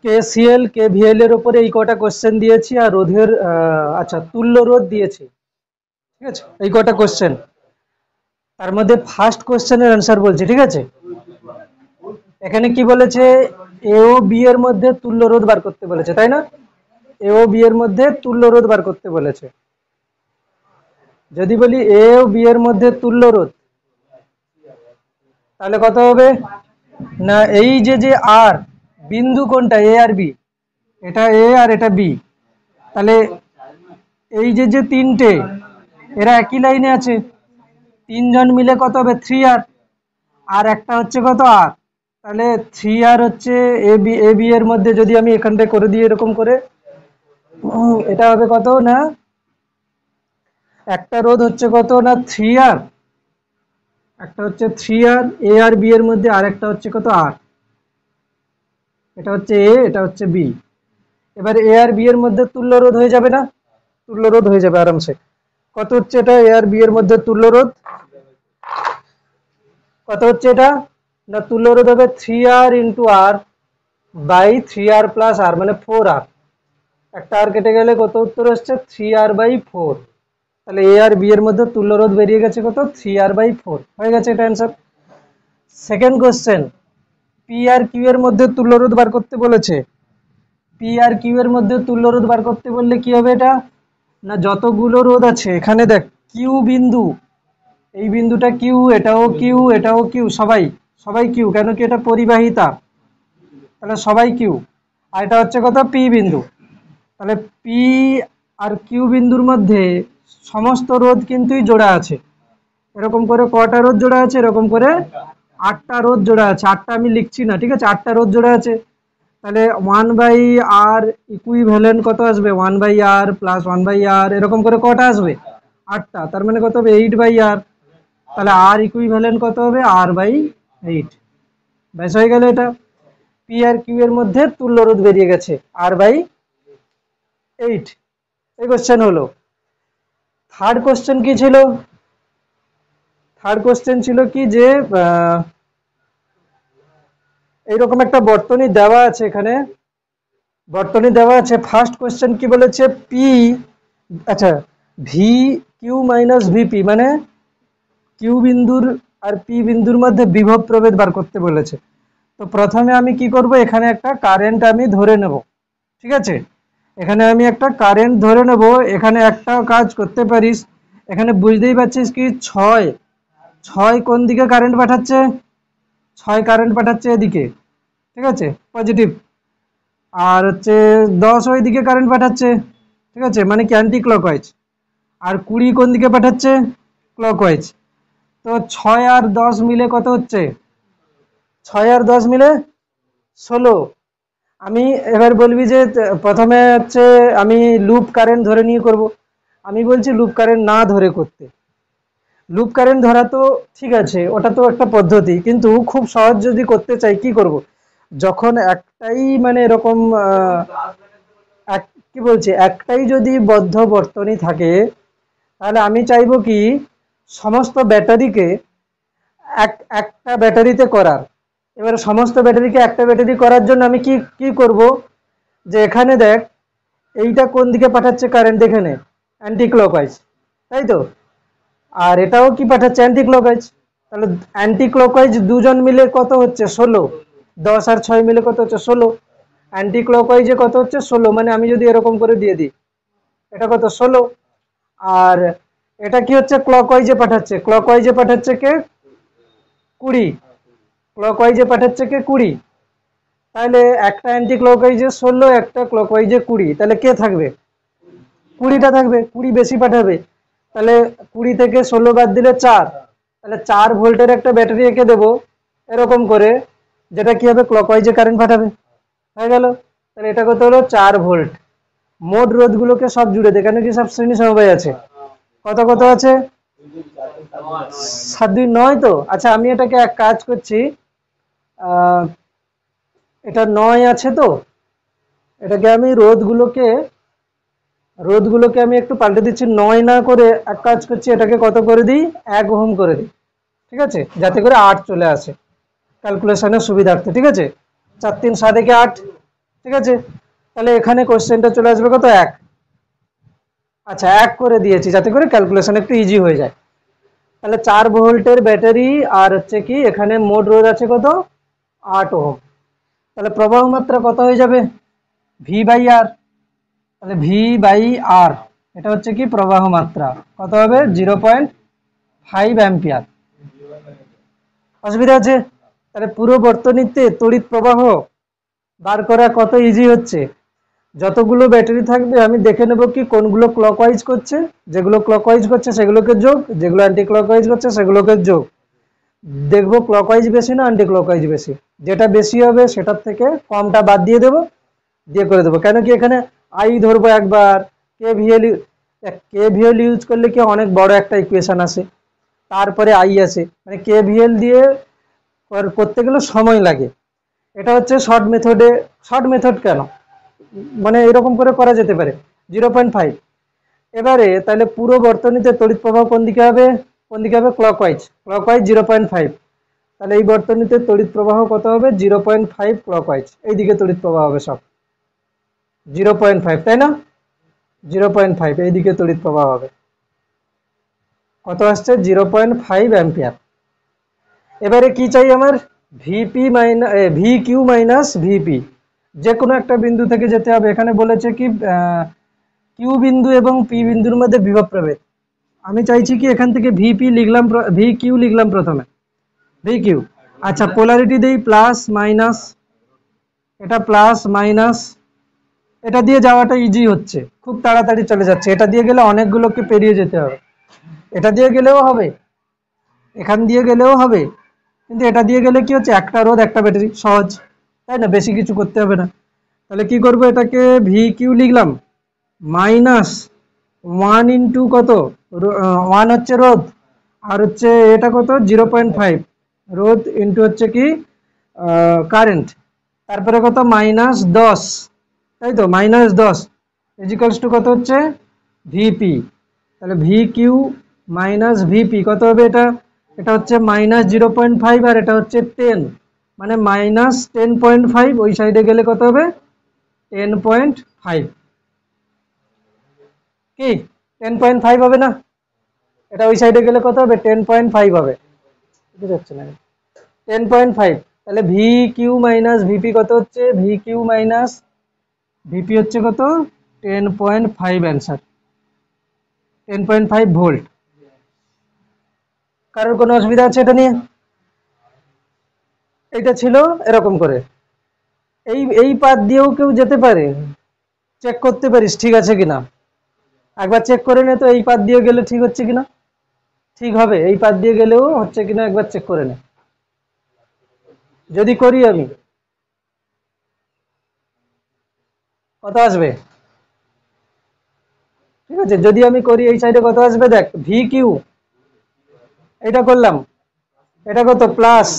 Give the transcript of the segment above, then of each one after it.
KCL KVL এর উপরে এই কটা কোশ্চেন দিয়েছি আর রোধের আচ্ছা তুল্য রোধ দিয়েছি, ঠিক আছে, এই কটা কোশ্চেন। তার মধ্যে ফার্স্ট কোশ্চেনের অ্যান্সার বলছি, ঠিক আছে। এখানে কি বলেছে, এ ও বি এর মধ্যে তুল্য রোধ বার করতে বলেছে, তাই না? এ ও বি এর মধ্যে তুল্য রোধ বার করতে বলেছে। যদি বলি এ ও বি এর মধ্যে তুল্য রোধ, তাহলে কত হবে না, এই যে যে আর বিন্দু কোনটা, এ আর বি, এটা এ আর এটা বি, তাহলে এই যে যে তিনটে এরা একই লাইনে আছে, তিনজন মিলে কত হবে 3r, আর একটা হচ্ছে কত আর, তাহলে 3r হচ্ছে এ বি এর মধ্যে, যদি আমি এখানটা করে দিই এরকম করে, এটা হবে কত না, একটা রোধ হচ্ছে কত না 3r, একটা হচ্ছে 3r এ আর বি এর মধ্যে, আর একটা হচ্ছে কত আর, এটা হচ্ছে এ, এটা হচ্ছে বি। এবার এ আর বি এর মধ্যে তুল্য রোধ হয়ে যাবে না, তুল্য রোধ হয়ে যাবে আরামসে। কত হচ্ছে এটা, এ আর বি এর মধ্যে তুল্য রোধ কত হচ্ছে এটা না, তুল্য রোধ হবে 3r into r by 3r plus r, মানে 4r, একটা আর কেটে গেলে কত উত্তর আসছে 3r বাই 4। তাহলে এ আর বি এর মধ্যে তুল্য রোধ বেরিয়ে গেছে কত 3r বাই 4, হয়ে গেছে এটা answer. Second question, P R Q এর মধ্যে তুল্য রোধ বার করতে বলেছে। পি আর কিউ এর মধ্যে তুল্য রোধ বার করতে বললে কি হবে এটা না, যতগুলো রোধ আছে এখানে দেখ, কিউ বিন্দু, এই বিন্দুটা কিউ, এটাও কিউ, এটাও কিউ, সবাই সবাই কিউ, কেন কি এটা পরিবাহিতা, তাহলে সবাই কিউ। আর এটা হচ্ছে কত পি বিন্দু, তাহলে পি আর কিউ বিন্দুর মধ্যে সমস্ত রোধ কিন্তুই জোড়া আছে, এরকম করে কটা রোধ জোড়া আছে, এরকম করে 8টা রোধ জোড়া আছে, 8টা আমি লিখছি না, ঠিক আছে, 8টা রোধ জোড়া আছে। তাহলে 1/r ইকুইভ্যালেন্ট কত আসবে, 1/r প্লাস 1/r, এরকম করে কটা আসবে 8টা, তার মানে কত হবে 8/r, তাহলে আর ইকুইভ্যালেন্ট কত হবে r/8, ব্যাস হয়ে গেল এটা। পি আর কিউ এর মধ্যে তুল্য রোধ বেরিয়ে গেছে r/8, এই কোশ্চেন হলো। থার্ড কোশ্চেন কি ছিল, থার্ড কোশ্চেন ছিল কি যে এইরকম একটা বর্তনী দেওয়া আছে, এখানে বর্তনী দেওয়া আছে। ফার্স্ট কোশ্চেন কি বলেছে, পি, আচ্ছা, ভি কিউ মাইনাস ভিপি, মানে কিউ বিন্দুর আর পি বিন্দুর মধ্যে বিভব প্রভেদ বার করতে বলেছে। তো প্রথমে আমি কি করব, এখানে একটা কারেন্ট আমি ধরে নেব, ঠিক আছে, এখানে আমি একটা কারেন্ট ধরে নেব। এখানে একটা কাজ করতে পারিস, এখানে বুঝতেই পারছিস কি 6 কোন দিকে কারেন্ট পাঠাচ্ছে, 6 কারেন্ট পাঠাচ্ছে এদিকে, ঠিক আছে, পজিটিভ, আর হচ্ছে 10 ওই দিকে কারেন্ট পাঠাচ্ছে, ঠিক আছে, মানে কি অ্যান্টি ক্লকওয়াইজ, আর 20 কোন দিকে পাঠাচ্ছে ক্লকওয়াইজ। তো 6 আর 10 মিলে কত হচ্ছে, 6 আর 10 মিলে 16। আমি এবার বলবি যে প্রথমে হচ্ছে আমি লুপ কারেন্ট ধরে নিয়ে করব, আমি বলছি লুপ কারেন্ট না ধরে করতে। লুপ কারেন্ট ধরা তো ঠিক আছে, ওটা তো একটা পদ্ধতি, কিন্তু খুব সহজ যদি করতে চাই কি করব, যখন একটাই মানে এরকম কি বলছি, একটাই যদি বদ্ধ বর্তনী থাকে, তাহলে আমি চাইবো কি সমস্ত ব্যাটারিকে একটা ব্যাটারিতে করার। এবার সমস্ত ব্যাটারিকে একটা ব্যাটারি করার জন্য আমি কি কি করব, যে এখানে দেখ এইটা কোন দিকে পাঠাচ্ছে কারেন্ট, দেখে নে অ্যান্টি ক্লকওয়াইজ, তাই তো, আর এটাও কি পাঠাচ্ছে অ্যান্টি ক্লকওয়াইজ, তাহলে অ্যান্টি ক্লকওয়াইজ দুজন মিলে কত হচ্ছে 16, 10 আর 6 মিলে কত হচ্ছে 16, অ্যান্টি ক্লকওয়াইজে কত হচ্ছে 16, মানে আমি যদি এরকম করে দিয়ে দিই এটা কত 16, আর এটা কি হচ্ছে ক্লকওয়াইজে পাঠাচ্ছে, ক্লকওয়াইজে পাঠাচ্ছে কে 20, ক্লকওয়াইজে পাঠাচ্ছে কে 20, তাহলে একটা অ্যান্টি ক্লকওয়াইজে 16, একটা ক্লকওয়াইজে 20, তাহলে কে থাকবে 20টা থাকবে, 20 বেশি পাঠাবে, তাহলে 20 থেকে 16 বাদ দিলে 4, তাহলে 4 ভোল্টের একটা ব্যাটারি এঁকে দেবো এরকম করে, যেটা কি হবে ক্লকওয়াইজে কারেন্ট পাঠাবে, হয়ে গেল। তাহলে এটা কত হলো 4 ভোল্ট। মোট রোধগুলোকে সব জুড়ে দে, কেন কি সব শ্রেণী সমবায় আছে, কত কত আছে 7 2 9, তো আচ্ছা আমি এটাকে এক কাজ করছি, এটা 9 আছে, তো এটাকে আমি রোধগুলোকে আমি একটু পাল্টে দিচ্ছি, 9 না করে এক কাজ করছি, এটাকে কত করে দিই 1 ওহম করে দিই, ঠিক আছে, যাতে করে 8 চলে আসে ক্যালকুলেশনের সুবিধার্থে, ঠিক আছে, 4 3 7 8, ঠিক আছে, তাহলে এখানে কোশ্চেনটা চলে আসবে কত, 1। আচ্ছা 1 করে দিয়েছি যাতে করে ক্যালকুলেশন একটু ইজি হয়ে যায়। তাহলে 4 ভোল্টের ব্যাটারি আর হচ্ছে কি এখানে মোট রোধ আছে কত, 8 ওহম। তাহলে প্রবাহ মাত্রা কত হয়ে যাবে, ভি বাই আর। তাহলে ভি বাই আর এটা হচ্ছে কি প্রবাহ মাত্রা, কত হবে 0.5 অ্যাম্পিয়ার। অসুবিধা আছে? তাহলে পুরো বর্তনীতে তড়িৎ প্রবাহ বার করা কত ইজি হচ্ছে। যতগুলো ব্যাটারি থাকবে আমি দেখে নেব কি কোনগুলো ক্লকওয়াইজ করছে, যেগুলো ক্লকওয়াইজ করছে সেগুলোকে যোগ, যেগুলো অ্যান্টি ক্লকওয়াইজ করছে সেগুলোকে যোগ। দেখবো ক্লকওয়াইজ বেশি না অ্যান্টি ক্লকওয়াইজ বেশি, যেটা বেশি হবে সেটার থেকে কমটা বাদ দিয়ে দেবো, দিয়ে করে দেবো। কেন কি এখানে আই ধরবো একবার, কেভিএল ইউজ করলে কি অনেক বড় একটা ইকুয়েশন আসে, তারপরে আই আসে, মানে কেভিএল দিয়ে করতে গেলে সময় লাগে। এটা হচ্ছে শর্ট মেথডে, শর্ট মেথড কেন মানে এরকম করে করা যেতে পারে 0.5। এবারে তাহলে পুরো বর্তনীতে তড়িৎ প্রবাহ কোন দিকে হবে, কোন দিকে হবে, ক্লকওয়াইজ, ক্লকওয়াইজ 0.5। তাহলে এই বর্তনীতে তড়িৎ প্রবাহ কত হবে 0.5 ক্লকওয়াইজ, এইদিকে তড়িৎ প্রবাহ হবে সব 0.5, তাই না, 0.5 এইদিকে তড়িৎ প্রবাহ হবে, কত আসছে 0.5 অ্যাম্পিয়ার। এবারে কি চাই আমার, VP minus V Q minus VP, যে কোনো একটা বিন্দু থেকে যেতে হবে। এখানে বলেছে কি কিউ বিন্দু এবং পি বিন্দুর মধ্যে বিভব প্রভেদ। আমি চাইছি কি এখান থেকে ভিপি লিখলাম, ভি কিউ লিখলাম প্রথমে, ভি কিউ। আচ্ছা পোলারিটি দেই প্লাস মাইনাস, এটা প্লাস মাইনাস, এটা দিয়ে যাওয়াটা ইজি হচ্ছে, খুব তাড়াতাড়ি চলে যাচ্ছে। এটা দিয়ে গেলে অনেকগুলোকে পেরিয়ে যেতে হবে, এটা দিয়ে গেলেও হবে, এখান দিয়ে গেলেও হবে, কিন্তু এটা দিয়ে গেলে কি হচ্ছে একটা রোধ একটা ব্যাটারি, সহজ, তাই না, বেশি কিছু করতে হবে না। তাহলে কি করব, এটাকে ভি কিউ লিখলাম মাইনাস 1 ইন্টু কত, 1 হচ্ছে রোধ, আর হচ্ছে এটা কত 0.5 রোধ ইন্টু হচ্ছে কি কারেন্ট, তারপরে কত -10, তাই তো -10 ইজিক্যালস টু কত হচ্ছে ভিপি। তাহলে ভি কিউ মাইনাস ভিপি কত হবে, এটা এটা হচ্ছে -0.5 আর এটা হচ্ছে 10, মানে -10.5, ওই সাইডে গেলে কত হবে 10.5, কি 10.5 হবে না, এটা ওই সাইডে গেলে কত হবে 10.5 হবে, বুঝতে যাচ্ছে না 10.5। তাহলে ভি কিউ মাইনাস ভিপি কত হচ্ছে, ভি কিউ মাইনাস ভিপি হচ্ছে কত 10.5, অ্যান্সার 10.5 ভোল্ট। কারোর কোনো অসুবিধা আছে এটা নিয়ে? এটা ছিল এরকম করে, এই এই পাত দিয়েও কেউ যেতে পারে, চেক করতে পারিস ঠিক আছে কিনা, একবার চেক করে নে তো এই পাত দিয়ে গেলে ঠিক হচ্ছে কিনা, ঠিক হবে, এই পাত দিয়ে গেলেও হচ্ছে কিনা একবার চেক করে নে। যদি করি আমি কত আসবে, ঠিক আছে, যদি আমি করি এই সাইডে কত আসবে, দেখ ভি কিউ এটা করলাম, এটা কত প্লাস,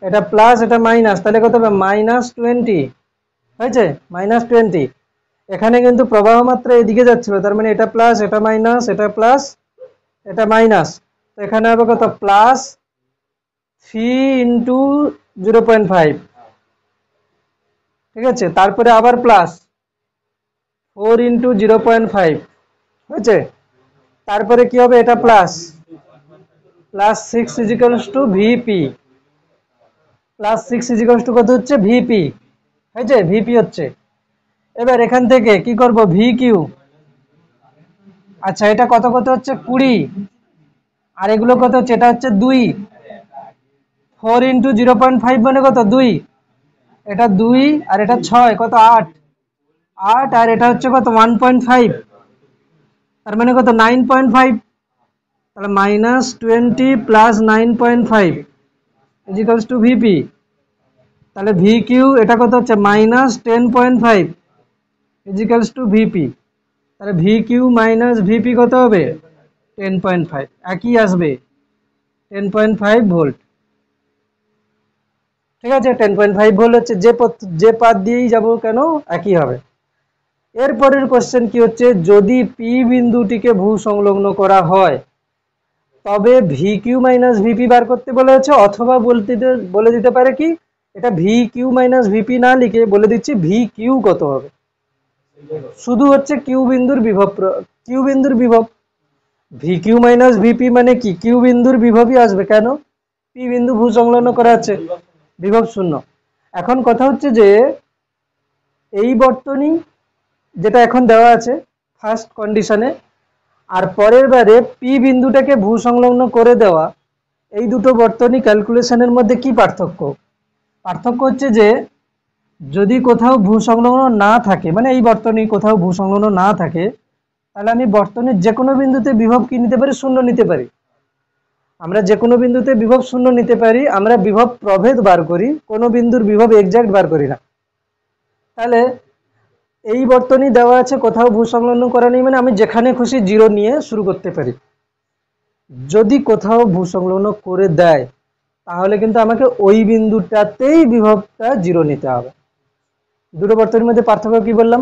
এটা প্লাস এটা মাইনাস, তাহলে কত হবে -20 হয়েছে, -20। এখানে কিন্তু প্রবাহ মাত্রা এদিকে যাচ্ছিল, তার মানে এটা প্লাস এটা মাইনাস, এটা প্লাস এটা মাইনাস, তো এখানে হবে কত +3 ইন্টু 0.5, ঠিক আছে, তারপরে আবার প্লাস 4 ইন্টু 0.5 হয়েছে, তারপরে কি হবে এটা plus +6 equals to VP, +6 equals to কত হচ্ছে ভিপি, হয়েছে, ভিপি হচ্ছে। এবার এখান থেকে কি করব ভি কিউ, আচ্ছা এটা কত কত হচ্ছে 20, আর এগুলো কত হচ্ছে, এটা হচ্ছে 2, 4 ইন্টু 0.5 মানে কত 2, এটা 2 আর এটা 6 কত 8, আর এটা হচ্ছে কত 1.5, তার মানে কত 9.5, তাহলে -20 প্লাস 9.5 ইজিক্যালস টু ভিপি। তাহলে ভি কিউ এটা কত হচ্ছে -10.5 ইজিক্যালস টু ভিপি, তাহলে ভি কিউ মাইনাস ভিপি কত হবে 10.5, একই আসবে 10.5 ভোল্ট, ঠিক আছে, 10.5 ভোল্ট হচ্ছে যে পাত দিয়েই যাব কেন একই হবে। এরপরের কোশ্চেন কি হচ্ছে, যদি পি বিন্দুটিকে ভূ সংলগ্ন করা হয় তবে ভি কিউ মাইনাস ভিপি বার করতে বলেছে, অথবা বলে দিতে পারে কি এটা ভি কিউ মাইনাস ভিপি না লিখে বলে দিচ্ছি ভি কিউ কত হবে। শুধু হচ্ছে কিউ বিন্দুর বিভব, কিউ বিন্দুর বিভব। ভি কিউ মাইনাস ভিপি মানে কি, কিউ বিন্দুর বিভবই আসবে। কেন? পি বিন্দু ভূ সংলগ্ন করা আছে, বিভব শূন্য। এখন কথা হচ্ছে যে এই বর্তনী যেটা এখন দেওয়া আছে ফার্স্ট কন্ডিশনে, আর পরের বারে পি বিন্দুটাকে ভূ সংলগ্ন করে দেওয়া, এই দুটো বর্তনী ক্যালকুলেশনের মধ্যে কি পার্থক্য? পার্থক্য হচ্ছে যে যদি কোথাও ভূ সংলগ্ন না থাকে, মানে এই বর্তনী কোথাও ভূ সংলগ্ন না থাকে, তাহলে আমি বর্তনীর যে কোনো বিন্দুতে বিভব কি নিতে পারি? শূন্য নিতে পারি। আমরা যে কোনো বিন্দুতে বিভব শূন্য নিতে পারি, আমরা বিভব প্রভেদ বার করি, কোনো বিন্দুর বিভব এক্সাক্ট বার করি না। তাহলে এই বর্তনী দেওয়া আছে কোথাও ভূ সংলগ্ন করা নেই, মানে আমি যেখানে খুশি জিরো নিয়ে শুরু করতে পারি। যদি কোথাও ভূ সংলগ্ন করে দেয় তাহলে কিন্তু আমাকে ওই বিন্দুটাতেই বিভবটা জিরো নিতে হবে। দুটো বর্তনীর মধ্যে পার্থক্য কি বললাম?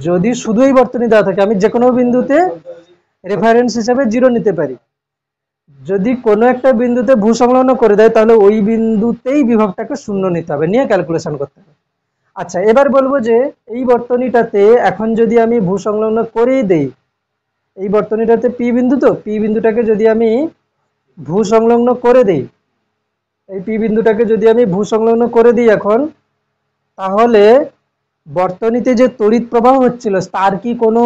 যদি শুধু এই বর্তনী দেওয়া থাকে আমি যে কোনো বিন্দুতে রেফারেন্স হিসেবে জিরো নিতে পারি। যদি কোনো একটা বিন্দুতে ভূ সংলগ্ন করে দেয় তাহলে ওই বিন্দুতেই বিভবটাকে শূন্য নিতে হবে, নিয়ে ক্যালকুলেশন করতে হবে। আচ্ছা, এবার বলবো যে এই বর্তনীটাতে এখন যদি আমি ভূ সংলগ্ন করেই দেই, এই বর্তনীটাতে পি বিন্দু, তো পি বিন্দুটাকে যদি আমি ভূ সংলগ্ন করে দেই, এই পি বিন্দুটাকে যদি আমি ভূ সংলগ্ন করে দিই এখন, তাহলে বর্তনীতে যে তড়িৎ প্রবাহ হচ্ছিল তার কি কোনো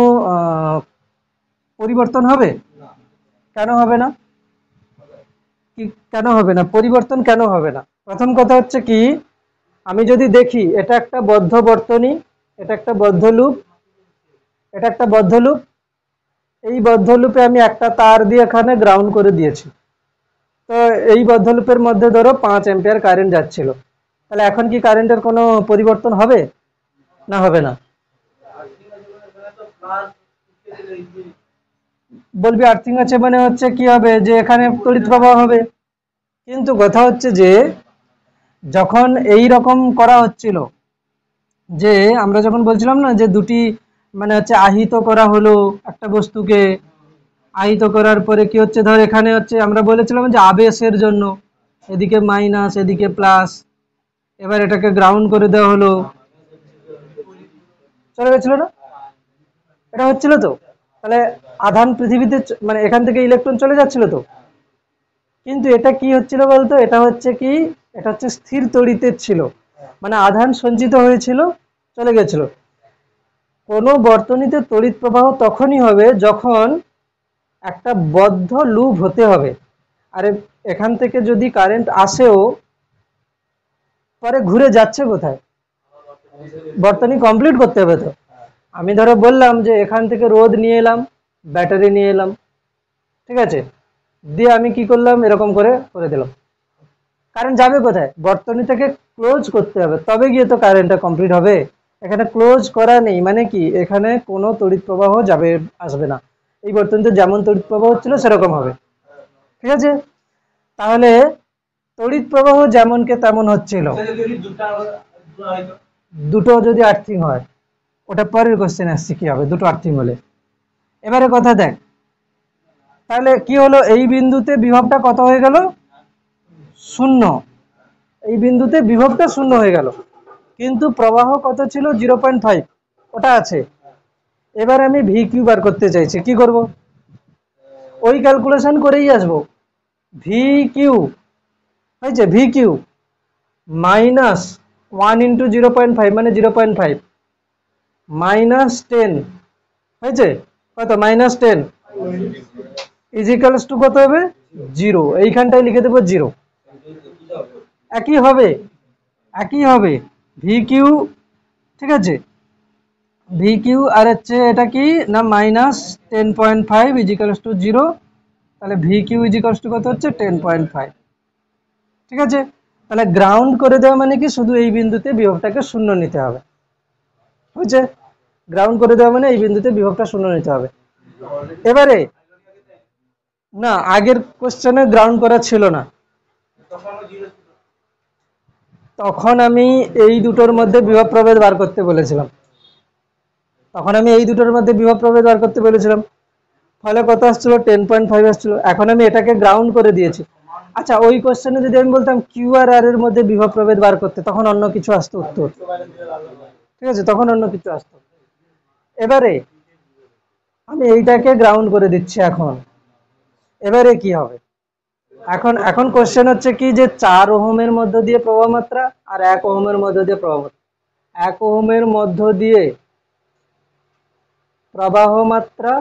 পরিবর্তন হবে? কেন হবে না? কি কেন হবে না? পরিবর্তন কেন হবে না? প্রথম কথা হচ্ছে কি, আমি যদি দেখি এটা একটা বদ্ধ বর্তনী, এটা একটা বদ্ধ লুপ, এটা একটা বদ্ধ লুপ, এই বদ্ধ লুপে আমি একটা তার দিয়ে এখানে গ্রাউন্ড করে দিয়েছি। তো এই বদ্ধ লুপের মধ্যে ধরো 5 অ্যাম্পিয়ার কারেন্ট যাচ্ছিল, তাহলে এখন কি কারেন্টের কোনো পরিবর্তন হবে? না, হবে না। বলবি আর্থিং আছে মানে হচ্ছে কি হবে, যে এখানে তড়িৎ প্রবাহ হবে। কিন্তু কথা হচ্ছে যে যখন এই রকম করা হচ্ছিল, যে আমরা যখন বলছিলাম না যে দুটি মানে হচ্ছে আহিত করা হলো একটা বস্তুকে, আহিত করার পরে কি হচ্ছে, ধর এখানে হচ্ছে আমরা বলেছিলাম যে আবেশের জন্য এদিকে মাইনাস এদিকে প্লাস, এবার এটাকে গ্রাউন্ড করে দেওয়া হলো, চলে গেছিল না? এটা হচ্ছিল তো, তাহলে আধান পৃথিবীতে মানে এখান থেকে ইলেকট্রন চলে যাচ্ছিল তো। কিন্তু এটা কি হচ্ছিল বলতো, এটা হচ্ছে কি, এটা হচ্ছে স্থির তড়িতের ছিল, মানে আধান সঞ্চিত হয়েছিল, চলে গেছিল। কোনো বর্তনীতে তড়িৎ প্রবাহ তখনই হবে যখন একটা বদ্ধ লুপ হতে হবে। আরে এখান থেকে যদি কারেন্ট আসেও পরে ঘুরে যাচ্ছে কোথায়? বর্তনী কমপ্লিট করতে হবে তো। আমি ধরো বললাম যে এখান থেকে রোদ নিয়ে এলাম, ব্যাটারি নিয়ে এলাম, ঠিক আছে, দিয়ে আমি কি করলাম, এরকম করে করে দিলাম, কারেন্ট যাবে কোথায়? বর্তনী থেকে ক্লোজ করতে হবে, তবে গিয়ে তো কারেন্টটা কমপ্লিট হবে। এখানে ক্লোজ করা নেই, মানে কি এখানে কোনো তড়িৎ প্রবাহ যাবে আসবে না, এই বর্তনীতে যেমন তড়িৎ প্রবাহ হচ্ছিল সেরকম হবে, ঠিক আছে। তাহলে তড়িৎ প্রবাহ যেমনকে তেমন হচ্ছিল, দুটো যদি আর্থিং হয়, ওটা পরের কোশ্চেন আসছে কি হবে দুটো আর্থিং হলে। এবারে কথা দেখ, তাহলে কি হলো, এই বিন্দুতে বিভবটা কত হয়ে গেল? শূন্য। এই বিন্দুতে বিভবটা শূন্য হয়ে গেল, কিন্তু প্রবাহ কত ছিল? 0.5, ওটা আছে। এবার আমি ভি কিউ বার করতে চাইছি, কি করব? ওই ক্যালকুলেশন করেই আসবো। ভি কিউ হয়েছে, ভি কিউ মাইনাস 1 ইন্টু 0.5 মানে 0.5 মাইনাস 10 হয়েছে, কত? মাইনাস 10 ইজিক্যালস টু কত হবে? 0। এইখানটায় লিখে দেবো 0। একই হবে, একই হবে ভি কিউ, ঠিক আছে। ভি কিউ আর হচ্ছে এটা কি না, মাইনাস 10.5 ইজিক্যালস টু 0, তাহলে ভি কিউ ইজিক্যালস টু কত হচ্ছে? 10.5, ঠিক আছে। তাহলে গ্রাউন্ড করে দেওয়া মানে কি, শুধু এই বিন্দুতে বিভবটাকে শূন্য নিতে হবে, বুঝছে? গ্রাউন্ড করে দেওয়া মানে এই বিন্দুতে বিভবটা শূন্য নিতে হবে। এবারে না, আগের কোশ্চেনে গ্রাউন্ড করা ছিল না, তখন আমি এই দুটোর মধ্যে বিভব প্রভেদ বার করতে বলেছিলাম, তখন আমি এই দুটোর মধ্যে বিভব প্রভেদ বার করতে বলেছিলাম, ফলে কত আসছিল? 10.5 আসছিল। এখন আমি এটাকে গ্রাউন্ড করে দিয়েছি, আচ্ছা, ওই কোশ্চেনে যদি আমি বলতাম কিউ আর আর এর মধ্যে বিভব প্রভেদ বার করতে, তখন অন্য কিছু আসতো উত্তর, ঠিক আছে, তখন অন্য কিছু আসতো। এবারে আমি এইটাকে গ্রাউন্ড করে দিচ্ছি এখন। এবারে কি হবে, এখন এখন কোশ্চেন হচ্ছে কি যে 4 ওহমের মধ্য দিয়ে প্রবাহ মাত্রা আর 1 ওহমের মধ্য দিয়ে প্রবাহ মাত্রা। 1 ওহমের মধ্য দিয়ে প্রবাহ মাত্রা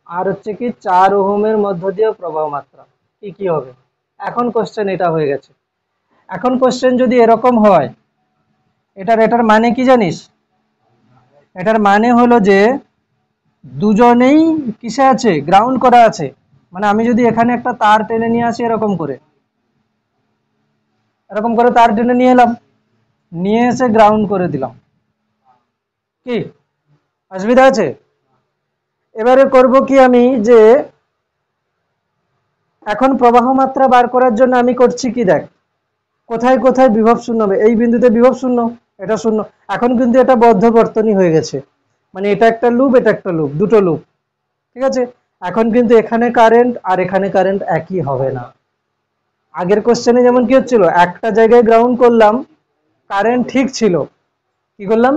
আর হচ্ছে কি 4 ওহমের মধ্য দিয়ে প্রবাহ মাত্রা, কি কি হবে? এখন কোশ্চেন এটা হয়ে গেছে। এখন কোশ্চেন যদি এরকম হয়, এটার মানে কি জানিস? এটার মানে হলো যে দুজনেই কিসে আছে, গ্রাউন্ড করা আছে। মানে আমি যদি এখানে একটা তার টেনে নিয়ে আসি, এরকম করে তার টেনে নিয়ে এলাম, নিয়ে এসে গ্রাউন্ড করে দিলাম, কি অসুবিধা আছে? এবারে করব কি আমি, যে এখন প্রবাহ মাত্রা বার করার জন্য আমি করছি কি, দেখ কোথায় কোথায় বিভব শূন্য হবে। এই বিন্দুতে বিভব শূন্য, এটা শূন্য। এখন কিন্তু এটা বদ্ধ বর্তনী হয়ে গেছে, মানে এটা একটা লুপ, এটা একটা লুপ, দুটো লুপ, ঠিক আছে। এখন কিন্তু এখানে কারেন্ট আর এখানে কারেন্ট একই হবে না। আগের কোশ্চেনে যেমন কি হচ্ছিল, একটা জায়গায় গ্রাউন্ড করলাম, কারেন্ট ঠিক ছিল, কি করলাম,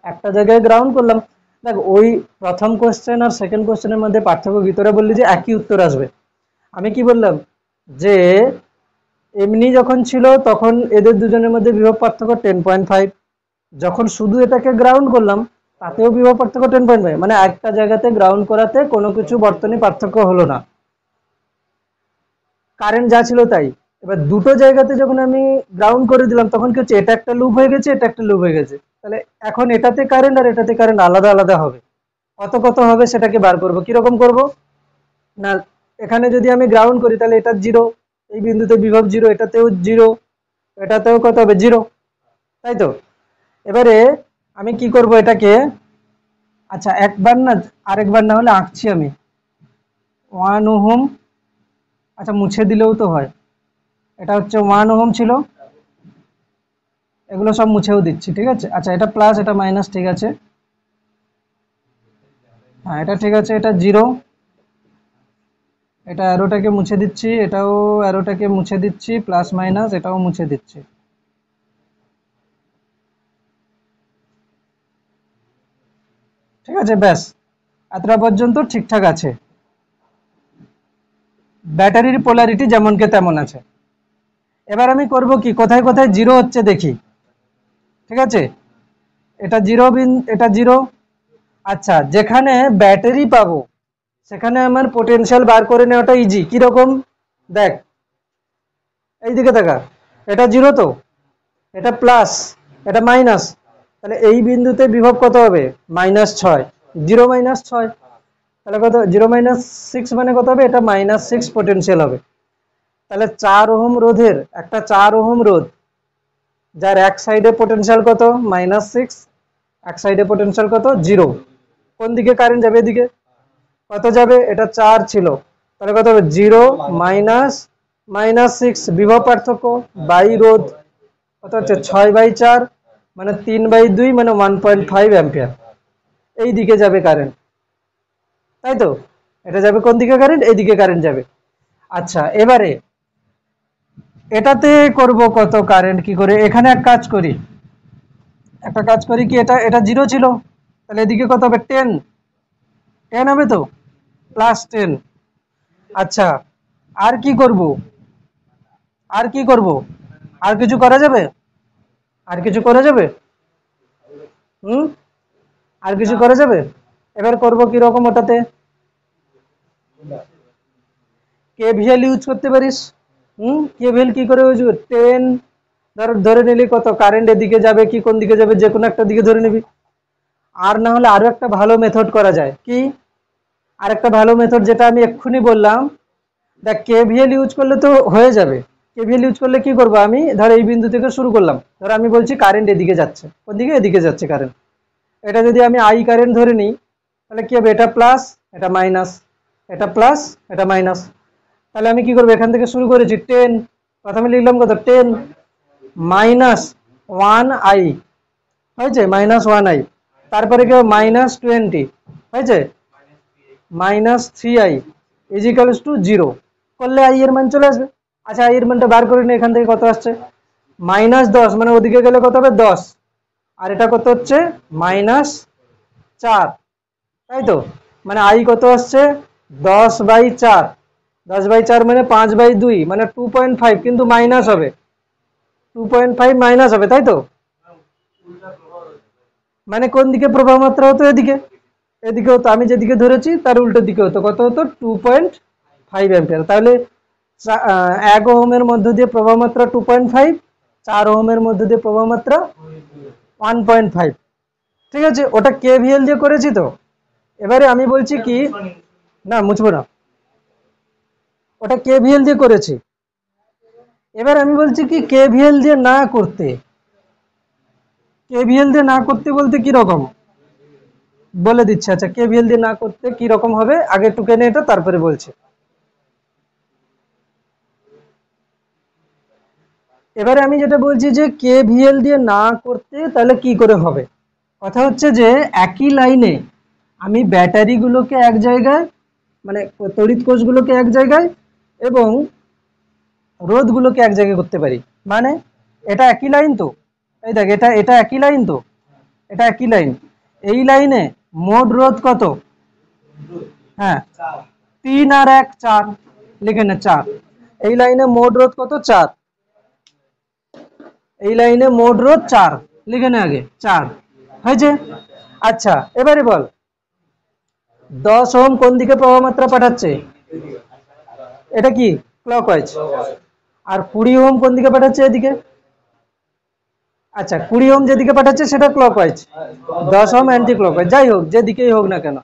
একটা জায়গায় গ্রাউন্ড করলাম। দেখ ওই প্রথম কোশ্চেন আর সেকেন্ড কোশ্চেনের মধ্যে পার্থক্য ভিতরে বললি যে একই উত্তর আসবে। আমি কি বললাম, যে এমনি যখন ছিল তখন এদের দুজনের মধ্যে বিভব পার্থক্য 10.5, যখন শুধু এটাকে গ্রাউন্ড করলাম তাতেও বিভব পার্থক্য 10.5, মানে একটা জায়গাতে গ্রাউন্ড করাতে কোনো কিছু বর্তনী পার্থক্য হলো না, কারেন্ট যা ছিল তাই। এবার দুটো জায়গাতে যখন আমি গ্রাউন্ড করে দিলাম, তখন কি হচ্ছে, এটা একটা লুপ হয়ে গেছে, এটা একটা লুপ হয়ে গেছে। তাহলে এখন এটাতে কারেন্ট আর এটাতে কারেন্ট আলাদা আলাদা হবে। কত কত হবে সেটাকে বার করব। কিরকম করব না, এখানে যদি আমি গ্রাউন্ড করি তাহলে এটা জিরো, এই বিন্দুতে বিভব জিরো, এটাতেও জিরো, এটাতেও কত হবে, জিরো, তাই তো। এবারে আমি কি করব এটাকে, আচ্ছা একবার না, আরেকবার না হলে আঁকছি আমি 1 ওহম, আচ্ছা মুছে দিলেও তো হয়। এটা হচ্ছে 1 ওহম ছিল, এগুলো সব মুছেও দিচ্ছি, ঠিক আছে। আচ্ছা এটা প্লাস, এটা মাইনাস, ঠিক আছে, হ্যাঁ এটা ঠিক আছে, এটা জিরো, এটা অ্যারোটাকে মুছে দিচ্ছি, এটাও অ্যারোটাকে মুছে দিচ্ছি, প্লাস মাইনাস এটাও মুছে দিচ্ছি, ঠিক আছে। ব্যাস এতটা পর্যন্ত ঠিকঠাক আছে, ব্যাটারির পোলারিটি যেমনকে তেমন আছে। এবার আমি করব কি, কোথায় কোথায় জিরো হচ্ছে দেখি, ঠিক আছে। এটা জিরো, এটা জিরো। আচ্ছা যেখানে ব্যাটারি পাবো সেখানে আমার পোটেনশিয়াল বার করে নেওয়াটা ইজি। কিরকম, দেখ এইদিকে দেখা, এটা জিরো তো, এটা প্লাস, এটা মাইনাস, তাহলে এই বিন্দুতে বিভব কত হবে, -6, জিরো মাইনাস 6, তাহলে কত, 0 - 6 মানে কত হবে, এটা -6 পোটেনশিয়াল হবে। তাহলে 4 ওহম রোধের, একটা 4 ওহম রোধ যার এক সাইডে পোটেনশিয়াল কত, -6, এক সাইডে পোটেনশিয়াল কত, 0, কোন দিকে কারেন্ট যাবে, এদিকে, কত যাবে, এটা 4 ছিল, তাহলে কত হবে, 0 -6, বিভব পার্থক্য বাই রোধ, কত হচ্ছে 6/4, মানে 3/2, মানে 1.5 অ্যাম্পিয়ার এই দিকে যাবে কারেন্ট, তাই তো। এটা যাবে কোন দিকে, কারেন্ট এই দিকে কারেন্ট যাবে। আচ্ছা এবারে এটাতে করব কত কারেন্ট, কি করে, এখানে একটা কাজ করি কি, এটা এটা জিরো ছিল, তাহলে এদিকে কত হবে, 10 হবে তো, +10। আচ্ছা আর কি করব, আর কি করব, আর কিছু করা যাবে, আর কিছু করা যাবে, হুম, আর কিছু করা যাবে। এবার করব কি রকম, ওটাতে কেভিএল ইউজ করতে পারিস। কেভিএল কি করে ইউজ, 10 ধরে নিলি, কত কারেন্ট এদিকে যাবে কি কোন দিকে যাবে, যে কোনো একটা দিকে ধরে নিবি। আর না হলে আরো একটা ভালো মেথড করা যায়, কি, আর একটা ভালো মেথড যেটা আমি এক্ষুনি বললাম, দেখ কেভিএল ইউজ করলে তো হয়ে যাবে। কেভিএল ইউজ করলে কি করব, আমি ধর এই বিন্দু থেকে শুরু করলাম, ধর আমি বলছি কারেন্ট এদিকে যাচ্ছে, কোন দিকে, এদিকে যাচ্ছে কারেন্ট, এটা যদি আমি আই কারেন্ট ধরে নিই, তাহলে কি হবে, এটা প্লাস, এটা মাইনাস, এটা প্লাস, এটা মাইনাস। তাহলে আমি কি করবো, এখান থেকে শুরু করেছি 10, প্রথমে লিখলাম কত, 10 -1i, হয়েছে, -1i, তারপরে কি হবে, -20, হয়েছে, -3i ইজিক্যালস টু 0। করলে আই এর মান চলে আসবে। আচ্ছা আই এর মানটা বার করে নিই, এখান থেকে কত আসছে -10, মানে ওদিকে গেলে কত হবে 10, আর এটা কত হচ্ছে -4, তাই তো? মানে আই কত আসছে 10/4, 10/4 মানে 5/2, মানে 2.5, কিন্তু মাইনাস হবে 2.5 মাইনাস হবে, তাই তো? মানে কোন দিকে প্রবাহ মাত্রা হতো? এদিকে, এদিকে হতো। আমি যেদিকে ধরেছি তার উল্টো দিকে হতো, কত হতো 2.5 অ্যাম্পিয়ার। তাহলে 1 ওহমের মধ্য দিয়ে প্রবাহ মাত্রা 2.5, 4 ওহমের মধ্য দিয়ে প্রবাহ মাত্রা 1.5। ঠিক আছে, ওটা কেভিএল দিয়ে করেছি তো। এবারে আমি বলছি কি, না মুছবো না, ওটা কেভিএল দিয়ে করেছি। এবার আমি বলছি কি কেভিএল দিয়ে না করতে, কেভিএল দিয়ে না করতে বলতে কি রকম বলে দিচ্ছে। আচ্ছা কেভিএল দিয়ে না করতে কি রকম হবে আগে একটু কেনে এটা, তারপরে বলছি। এবারে আমি যেটা বলছি যে কেভিএল দিয়ে না করতে তাহলে কি করে হবে, কথা হচ্ছে যে একই লাইনে আমি ব্যাটারিগুলোকে এক জায়গায়, মানে তড়িৎ কোষগুলোকে এক জায়গায় এবং রোধগুলোকে এক জায়গায় করতে পারি। মানে এটা একই লাইন তো, এই দেখ এটা এটা একই লাইন তো, এটা একই লাইন। এই লাইনে মোট রোধ কত? হ্যাঁ 3 আর 1 4, লিখে নে 4। এই লাইনে মোট রোধ কত? 4। এই লাইনে মোট রোধ 4, লিখে নে আগে 4 হয়েছে। আচ্ছা এবারে বল 10 ওহম কোন দিকে প্রবাহ মাত্রা পাঠাচ্ছে? এটা কি ক্লকওয়াইজ। আর 20 ওহম কোন দিকে পাঠাচ্ছে? এদিকে। আচ্ছা 20 ওহম যেদিকে পাঠাচ্ছে সেটা ক্লকওয়াইজ, 10 ওহম অ্যান্টি ক্লকওয়াইজ। যাই হোক যেদিকেই হোক না কেন,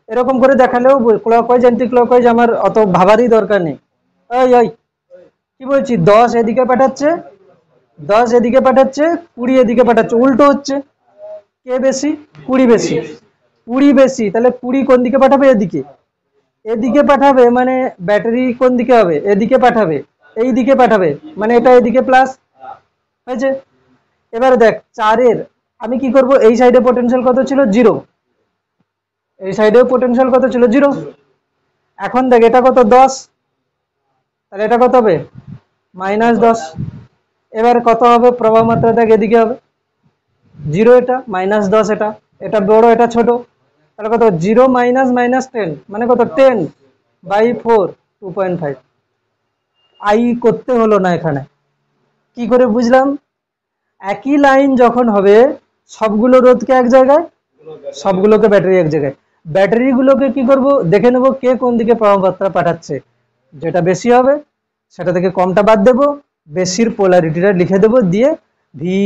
এরকম করে দেখালেও ক্লকওয়াইজ অ্যান্টি ক্লকওয়াইজ আমার অত ভাবারই দরকার নেই। ওই ওই কি বলছি, 10 এদিকে পাঠাচ্ছে, 10 এদিকে পাঠাচ্ছে, 20 এদিকে পাঠাচ্ছে, উল্টো হচ্ছে। কে বেশি? 20 বেশি। 20 বেশি, তাহলে 20 কোন দিকে পাঠাবে? এদিকে। এদিকে পাঠাবে মানে ব্যাটারি কোন দিকে হবে? এদিকে পাঠাবে, এই দিকে পাঠাবে, মানে এটা এদিকে প্লাস হয়েছে। এবারে দেখ 4 এর আমি কি করব, এই সাইডে পোটেনশিয়াল কত ছিল? 0। এই সাইডেও পোটেনশিয়াল কত ছিল? 0। এখন দেখ এটা কত? 10, তাহলে এটা কত হবে? -10। এবার কত হবে প্রবাহ মাত্রা? দেখ এদিকে হবে 0, এটা -10, এটা এটা বড় এটা ছোট, তাহলে কত? 0 মাইনাস -10 মানে কত? 10/4, 2.5। আই করতে হলো না এখানে। কি করে বুঝলাম? একই লাইন যখন হবে সবগুলো রোধকে এক জায়গায়, সবগুলোকে ব্যাটারি এক জায়গায়, ব্যাটারিগুলোকে কি করব দেখে নেব কে কোন দিকে প্রবাহ মাত্রা পাঠাচ্ছে। যেটা বেশি হবে সেটা থেকে কমটা বাদ দেব, বেশির পোলারিটিটা লিখে দেব, দিয়ে V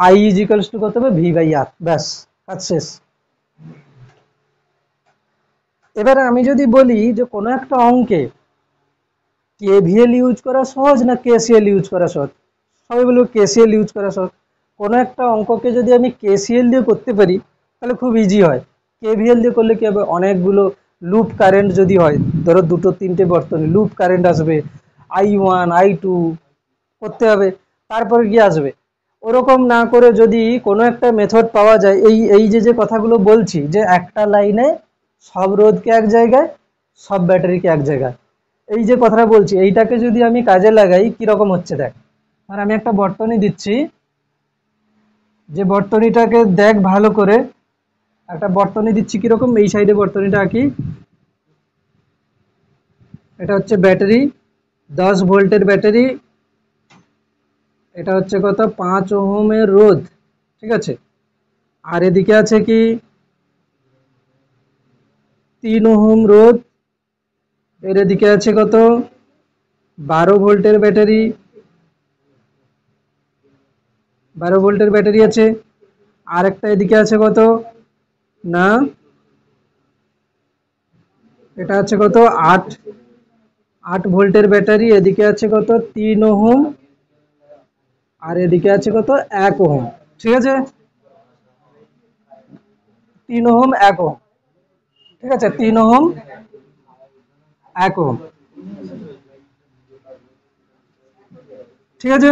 I is equals to কত হবে? V/R। ব্যাস, কাজ শেষ। এবারে আমি যদি বলি যে কোনো একটা অঙ্কে কেভিএল ইউজ করা সহজ না কেসিএল ইউজ করা সহজ, সবাই বলবো কেসিএল ইউজ করা সহজ। কোনো একটা অঙ্ককে যদি আমি কেসিএল দিয়ে করতে পারি তাহলে খুব ইজি হয়। কেভিএল দিয়ে করলে কি হবে, অনেকগুলো লুপ কারেন্ট যদি হয়, ধরো 2-3টে বর্তনী, লুপ কারেন্ট আসবে, I1 I2 করতে হবে, তারপরে কি আসবে। ওরকম না করে যদি কোনো একটা মেথড পাওয়া যায়, এই এই যে যে কথাগুলো বলছি, যে একটা লাইনে সব রোধকে এক জায়গায়, সব ব্যাটারিকে এক জায়গায়, এই যে কথাটা বলছি, এইটাকে যদি আমি কাজে লাগাই কি রকম হচ্ছে দেখ। আর আমি একটা বর্তনী দিচ্ছি, যে বর্তনীটাকে দেখ ভালো করে, একটা বর্তনী দিচ্ছি কিরকম, এই সাইডে বর্তনীটা আঁকি। এটা হচ্ছে ব্যাটারি, 10 ভোল্টের ব্যাটারি। এটা হচ্ছে কত? 5 ওহমের রোধ, ঠিক আছে। আর এদিকে আছে কি 3 ওহম রোধ। এর এদিকে আছে কত? 12 ভোল্টের ব্যাটারি, 12 ভোল্টের ব্যাটারি আছে। আর একটা এদিকে আছে কত না, এটা আছে কত? 8 ভোল্টের ব্যাটারি। এদিকে আছে কত? 3 ওহম। আর এদিকে আছে কত? 1 ওহম, ঠিক আছে। 3 ওহম 1 ওহম, ঠিক আছে। 3 ওহম 1 ওহম, ঠিক আছে।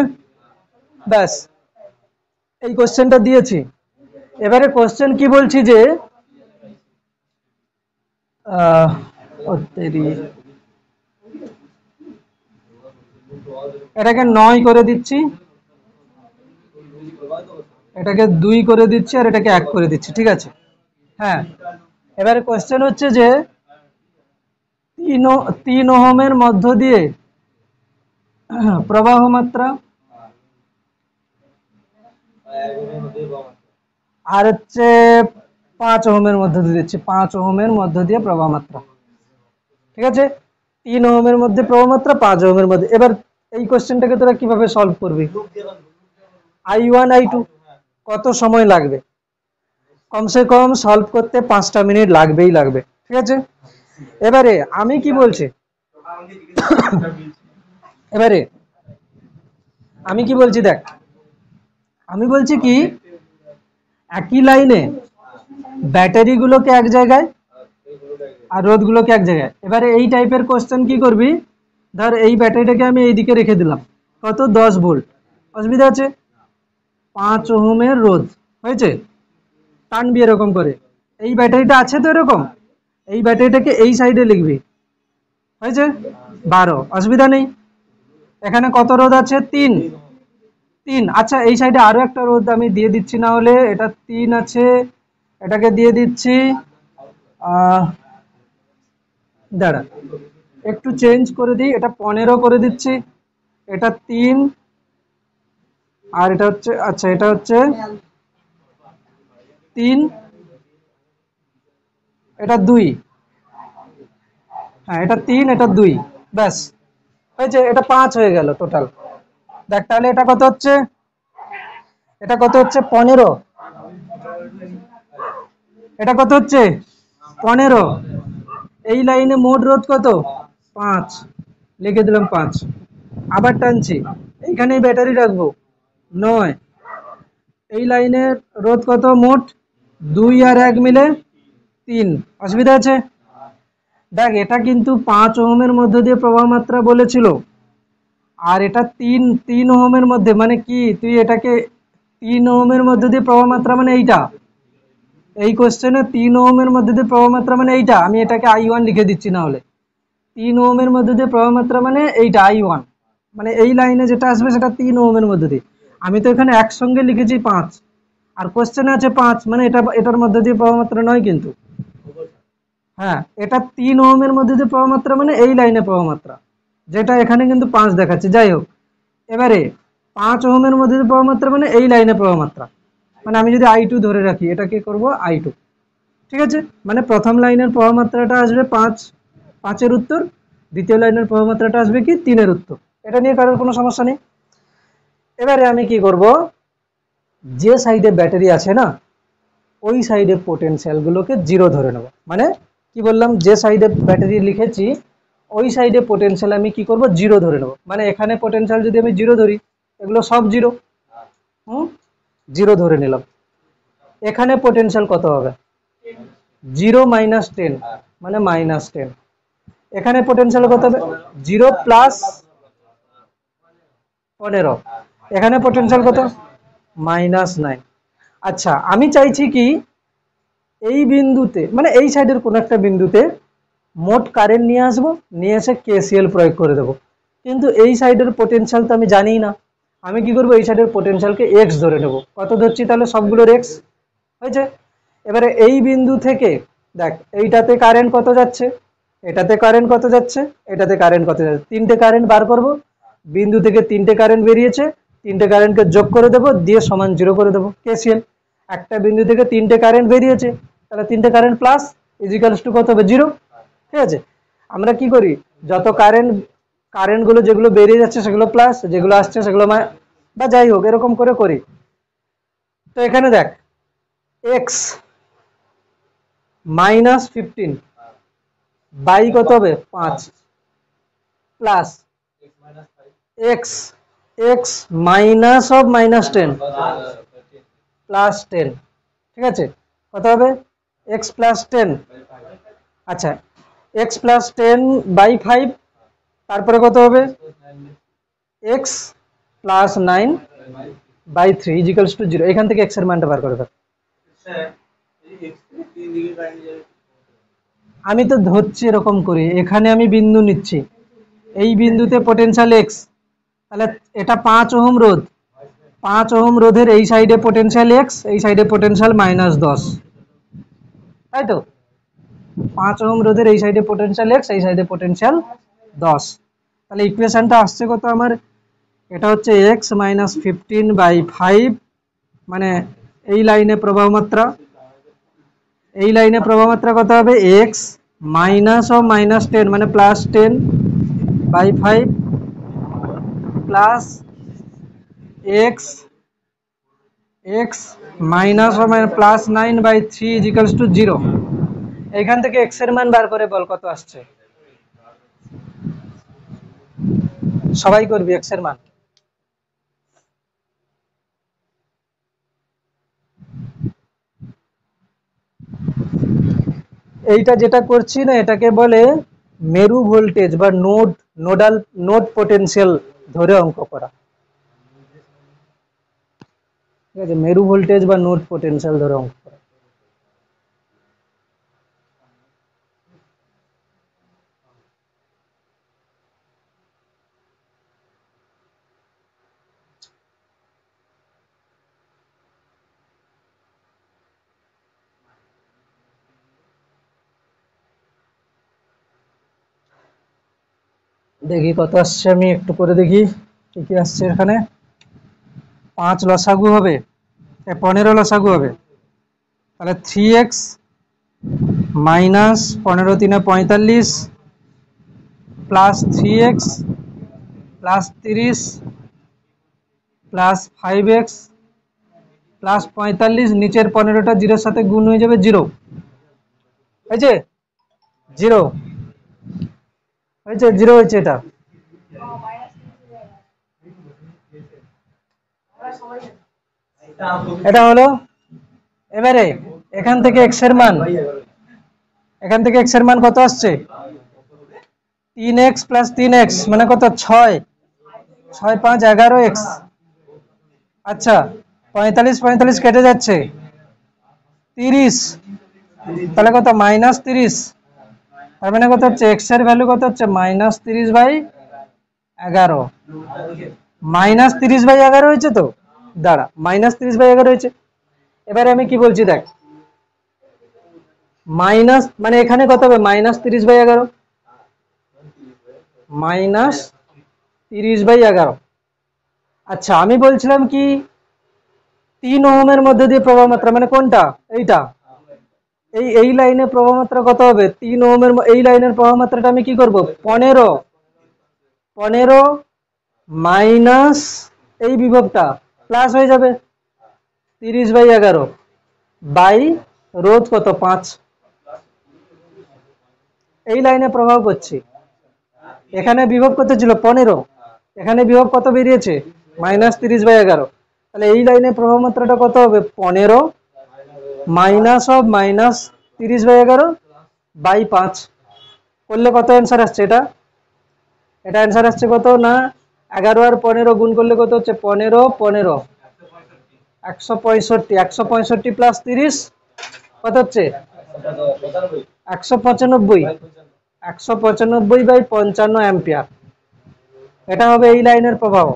ব্যাস, এই কোশ্চেনটা দিয়েছি। এবারে কোশ্চেন কি বলছি যে এটাকে 9 করে দিচ্ছি, এটাকে 2 করে দিচ্ছি, আর এটাকে 1 করে দিচ্ছি, ঠিক আছে। হ্যাঁ, এবারে কোশ্চেন হচ্ছে যে 3 ওহমের মধ্য দিয়ে প্রবাহ মাত্রা আর হচ্ছে 5 ওহমের মধ্য দিয়ে দিচ্ছি, 5 ওহমের মধ্য দিয়ে প্রবাহ মাত্রা, ঠিক আছে। 3 ওহমের মধ্যে প্রবাহ মাত্রা, 5 ওহমের মধ্যে। এবার এই কোশ্চেনটাকে তোরা কিভাবে সলভ করবি? I1 I2 কত সময় লাগবে? কমসে কম সলভ করতে 5টা মিনিট লাগবেই লাগবে, ঠিক আছে। এবারে আমি কি বলছি, এবারে আমি কি বলছি দেখ, আমি বলছি কি একই লাইনে ব্যাটারি গুলোকে এক জায়গায় আর রোধ গুলোকে এক জায়গায়। এবারে এই টাইপের কোশ্চেন কি করবি, ধর এই ব্যাটারিটাকে আমি এইদিকে রেখে দিলাম, কত 10 ভোল্ট, অসুবিধা আছে? 5 ওহমের রোধ হয়েছে, টানবি এরকম করে, এই ব্যাটারিটা আছে তো এরকম, এই ব্যাটারিটাকে এই সাইডে লিখবি, হয়েছে 12, অসুবিধা নেই। এখানে কত রোধ আছে? 3। আচ্ছা এই সাইডে আরো একটা রোধ আমি দিয়ে দিচ্ছি, না হলে এটা 3 আছে, এটাকে দিয়ে দিচ্ছি দাঁড়া একটু চেঞ্জ করে দিই, এটা 15 করে দিচ্ছি, এটা 3, আর এটা হচ্ছে, আচ্ছা এটা হচ্ছে 3, এটা 2, হ্যাঁ এটা 3, এটা 2, ব্যাস হয়েছে, এটা 5 হয়ে গেল টোটাল। দেখ তাহলে এটা কত হচ্ছে, এটা কত হচ্ছে 15, এটা কত হচ্ছে 15, এই লাইনে মোট রোধ কত 5, লিখে দিলাম 5। আবার টানছি, এইখানে ব্যাটারি রাখবো 9, এই লাইনের রোধ কত মোট 2 আর 1 মিলে 3, অসুবিধা আছে? দেখ এটা কিন্তু 5 ওহমের মধ্যে দিয়ে প্রবাহ মাত্রা বলেছিল, আর এটা 3 ওহমের মধ্যে, মানে কি তুই এটাকে 3 ওহমের মধ্যে দিয়ে প্রবাহ মাত্রা মানে এইটা, এই কোশ্চেনে 3 ওহমের মধ্যে দিয়ে প্রবাহ মাত্রা মানে এইটা, আমি এটাকে I1 লিখে দিচ্ছি, না হলে 3 ওহমের মধ্যে দিয়ে প্রবাহ মাত্রা মানে এইটা I1, মানে এই লাইনে যেটা আসবে সেটা 3 ওহমের মধ্যে দিয়ে। আমি তো এখানে একসঙ্গে লিখেছি 5, আর কোশ্চেনে আছে 5, মানে এটার মধ্যে দিয়ে প্রবাহ মাত্রা নয় কিন্তু, হ্যাঁ এটা 3 ওহমের মধ্যে দিয়ে প্রবাহ মাত্রা মানে এই লাইনে প্রবাহ মাত্রা, যেটা এখানে কিন্তু 5 দেখাচ্ছে, যাই হোক। এবারে 5 ওহমের মধ্যে দিয়ে প্রবাহ মাত্রা মানে এই লাইনে প্রবাহ মাত্রা, মানে আমি যদি I2 ধরে রাখি, এটাকে করব I2, ঠিক আছে। মানে প্রথম লাইনের প্রবাহ মাত্রাটা আসবে 5, 5-এর উত্তর, দ্বিতীয় লাইনের প্রবাহ মাত্রাটা আসবে কি 3-এর উত্তর, এটা নিয়ে কারোর কোনো সমস্যা নেই। এবারে আমি কি করব, যে সাইডে ব্যাটারি আছে না, ওই সাইডে পোটেনশিয়াল গুলোকে 0 ধরে নেব। মানে কি বললাম, যে সাইডে ব্যাটারি লিখেছি ওই সাইডে পোটেনশিয়াল আমি কি করব 0 ধরে নেব, মানে এখানে পোটেনশিয়াল যদি আমি 0 ধরি, এগুলো সব 0, 0 ধরে নিলাম। এখানে পোটেনশিয়াল কত হবে 0 - 10, মানে -10। এখানে পোটেনশিয়াল কত হবে 0 + 15, এখানে পোটেনশিয়াল কত -9। আচ্ছা আমি চাইছি কি এই বিন্দুতে, মানে এই সাইডের কোন একটা বিন্দুতে মোট কারেন্ট নিয়ে আসবো, নিয়ে এসে KCL প্রয়োগ করে দেবো, কিন্তু এই সাইডের পোটেনশিয়াল তো আমি জানি না, আমি কি করবো এই সাইডের পোটেনশিয়ালকে x ধরে নেব, কত ধরছি তাহলে সবগুলোর x, হয়েছে। এবারে এই বিন্দু থেকে দেখ এইটাতে কারেন্ট কত যাচ্ছে, এটাতে কারেন্ট কত যাচ্ছে, এটাতে কারেন্ট কত যাচ্ছে, 3টে কারেন্ট বার করব, বিন্দু থেকে 3টে কারেন্ট বেরিয়েছে, 3টে কারেন্টকে যোগ করে দেবো, দিয়ে সমান 0 করে দেবো, KCL। একটা বিন্দু থেকে 3টে কারেন্ট বেরিয়েছে, তাহলে 3টে কারেন্ট প্লাস ইজিক্যালস টু কত হবে 0, ঠিক আছে। আমরা কি করি, যত কারেন্ট গুলো যেগুলো বেরিয়ে যাচ্ছে সেগুলো প্লাস, যেগুলো আসছে সেগুলো বা যাই হোক এরকম করে করি। তো এখানে দেখ x -15 বাই কত হবে 5 plus x x minus of -10 plus 10, ঠিক আছে, কত হবে x + 10, আচ্ছা x + 10 বাই 5, তারপরে কত হবে x + 9 বাই 3 ইজিক্যালস টু 0, এখান থেকে x এর মানটা বার করে দাও। আমি তো ধরছি এরকম করি, এখানে আমি বিন্দু নিচ্ছি, এই বিন্দুতে পোটেনশিয়াল x, তাহলে এটা 5 ওহম রোধ, 5 ওহম রোধের এই সাইডে পোটেনশিয়াল এক্স, এই সাইডে পোটেনশিয়াল -10, তাই তো? 5 ওহম রোধের এই সাইডে পোটেনশিয়াল এক্স, এই সাইডে পোটেনশিয়াল 10। তাহলে ইকুয়েশনটা আসছে কত আমার? এটা হচ্ছে x - 15/5, মানে এই লাইনে প্রবাহ মাত্রা, এই লাইনে প্রবাহ মাত্রা কত হবে? x -10 মানে +10/5 প্লাস x -9/3 = 0। এখান থেকে x এর মান বার করে বল কত আসছে, সবাই করবি x এর মান। এইটা যেটা করছি না, এটাকে বলে মেরু ভোল্টেজ বা নোড পোটেনশিয়াল ধরে অঙ্ক করা, ঠিক আছে? মেরু ভোল্টেজ বা নোড পোটেনশিয়াল ধরে অঙ্ক করা। দেখি কত আসছে, আমি একটু করে দেখি কি কি আসছে এখানে। 5 লসাগু হবে, 15 লসাগু হবে, তাহলে 3x - 15 × 3 = 45 plus 3x plus 30 plus 5x plus 45, নিচের 15টা 0-র সাথে গুণ হয়ে যাবে 0, হয়েছে 0, হয়েছে 0, হয়েছে। এটা এটা হলো। এবারে এখান থেকে x এর মান, এখান থেকে x এর মান কত আসছে? 3x + 3x মানে কত? 6, 6 5 11x। আচ্ছা, 45 45 কেটে যাচ্ছে, 30, তাহলে কত? -30, তার মানে কত হচ্ছে? x এর ভ্যালু কত হচ্ছে? -30/11, -30/11 হয়েছে তো? দাঁড়া, -30/11 হয়েছে। এবারে আমি কি বলছি দেখ, মাইনাস মানে এখানে কত হবে? -30/11, -30/11। আচ্ছা, আমি বলছিলাম কি 3 ওহমের মধ্যে দিয়ে প্রবাহ মাত্রা, মানে কোনটা? এইটা, এই লাইনে প্রবাহ মাত্রা কত হবে? 3 ওহমের এই লাইনের প্রবাহ মাত্রাটা আমি কি করব? 15 মাইনাস এই বিভবটা প্লাস হয়ে যাবে 30/11 বাই রোধ কত? 5। এই লাইনে প্রবাহ করছি, এখানে বিভব কত ছিল? 15, এখানে বিভব কত বেরিয়েছে? -30/11। তাহলে এই লাইনে প্রবাহ মাত্রাটা কত হবে? 15 -30/11 বাই 5 করলে কত অ্যান্সার আসছে? এটা অ্যান্সার আসছে কত না? 11 আর 15 গুণ করলে কত হচ্ছে? 15 15 165, 165 প্লাস 30 কত হচ্ছে? 195, 195/55 অ্যাম্পিয়ার। এটা হবে এই লাইনের প্রবাহ,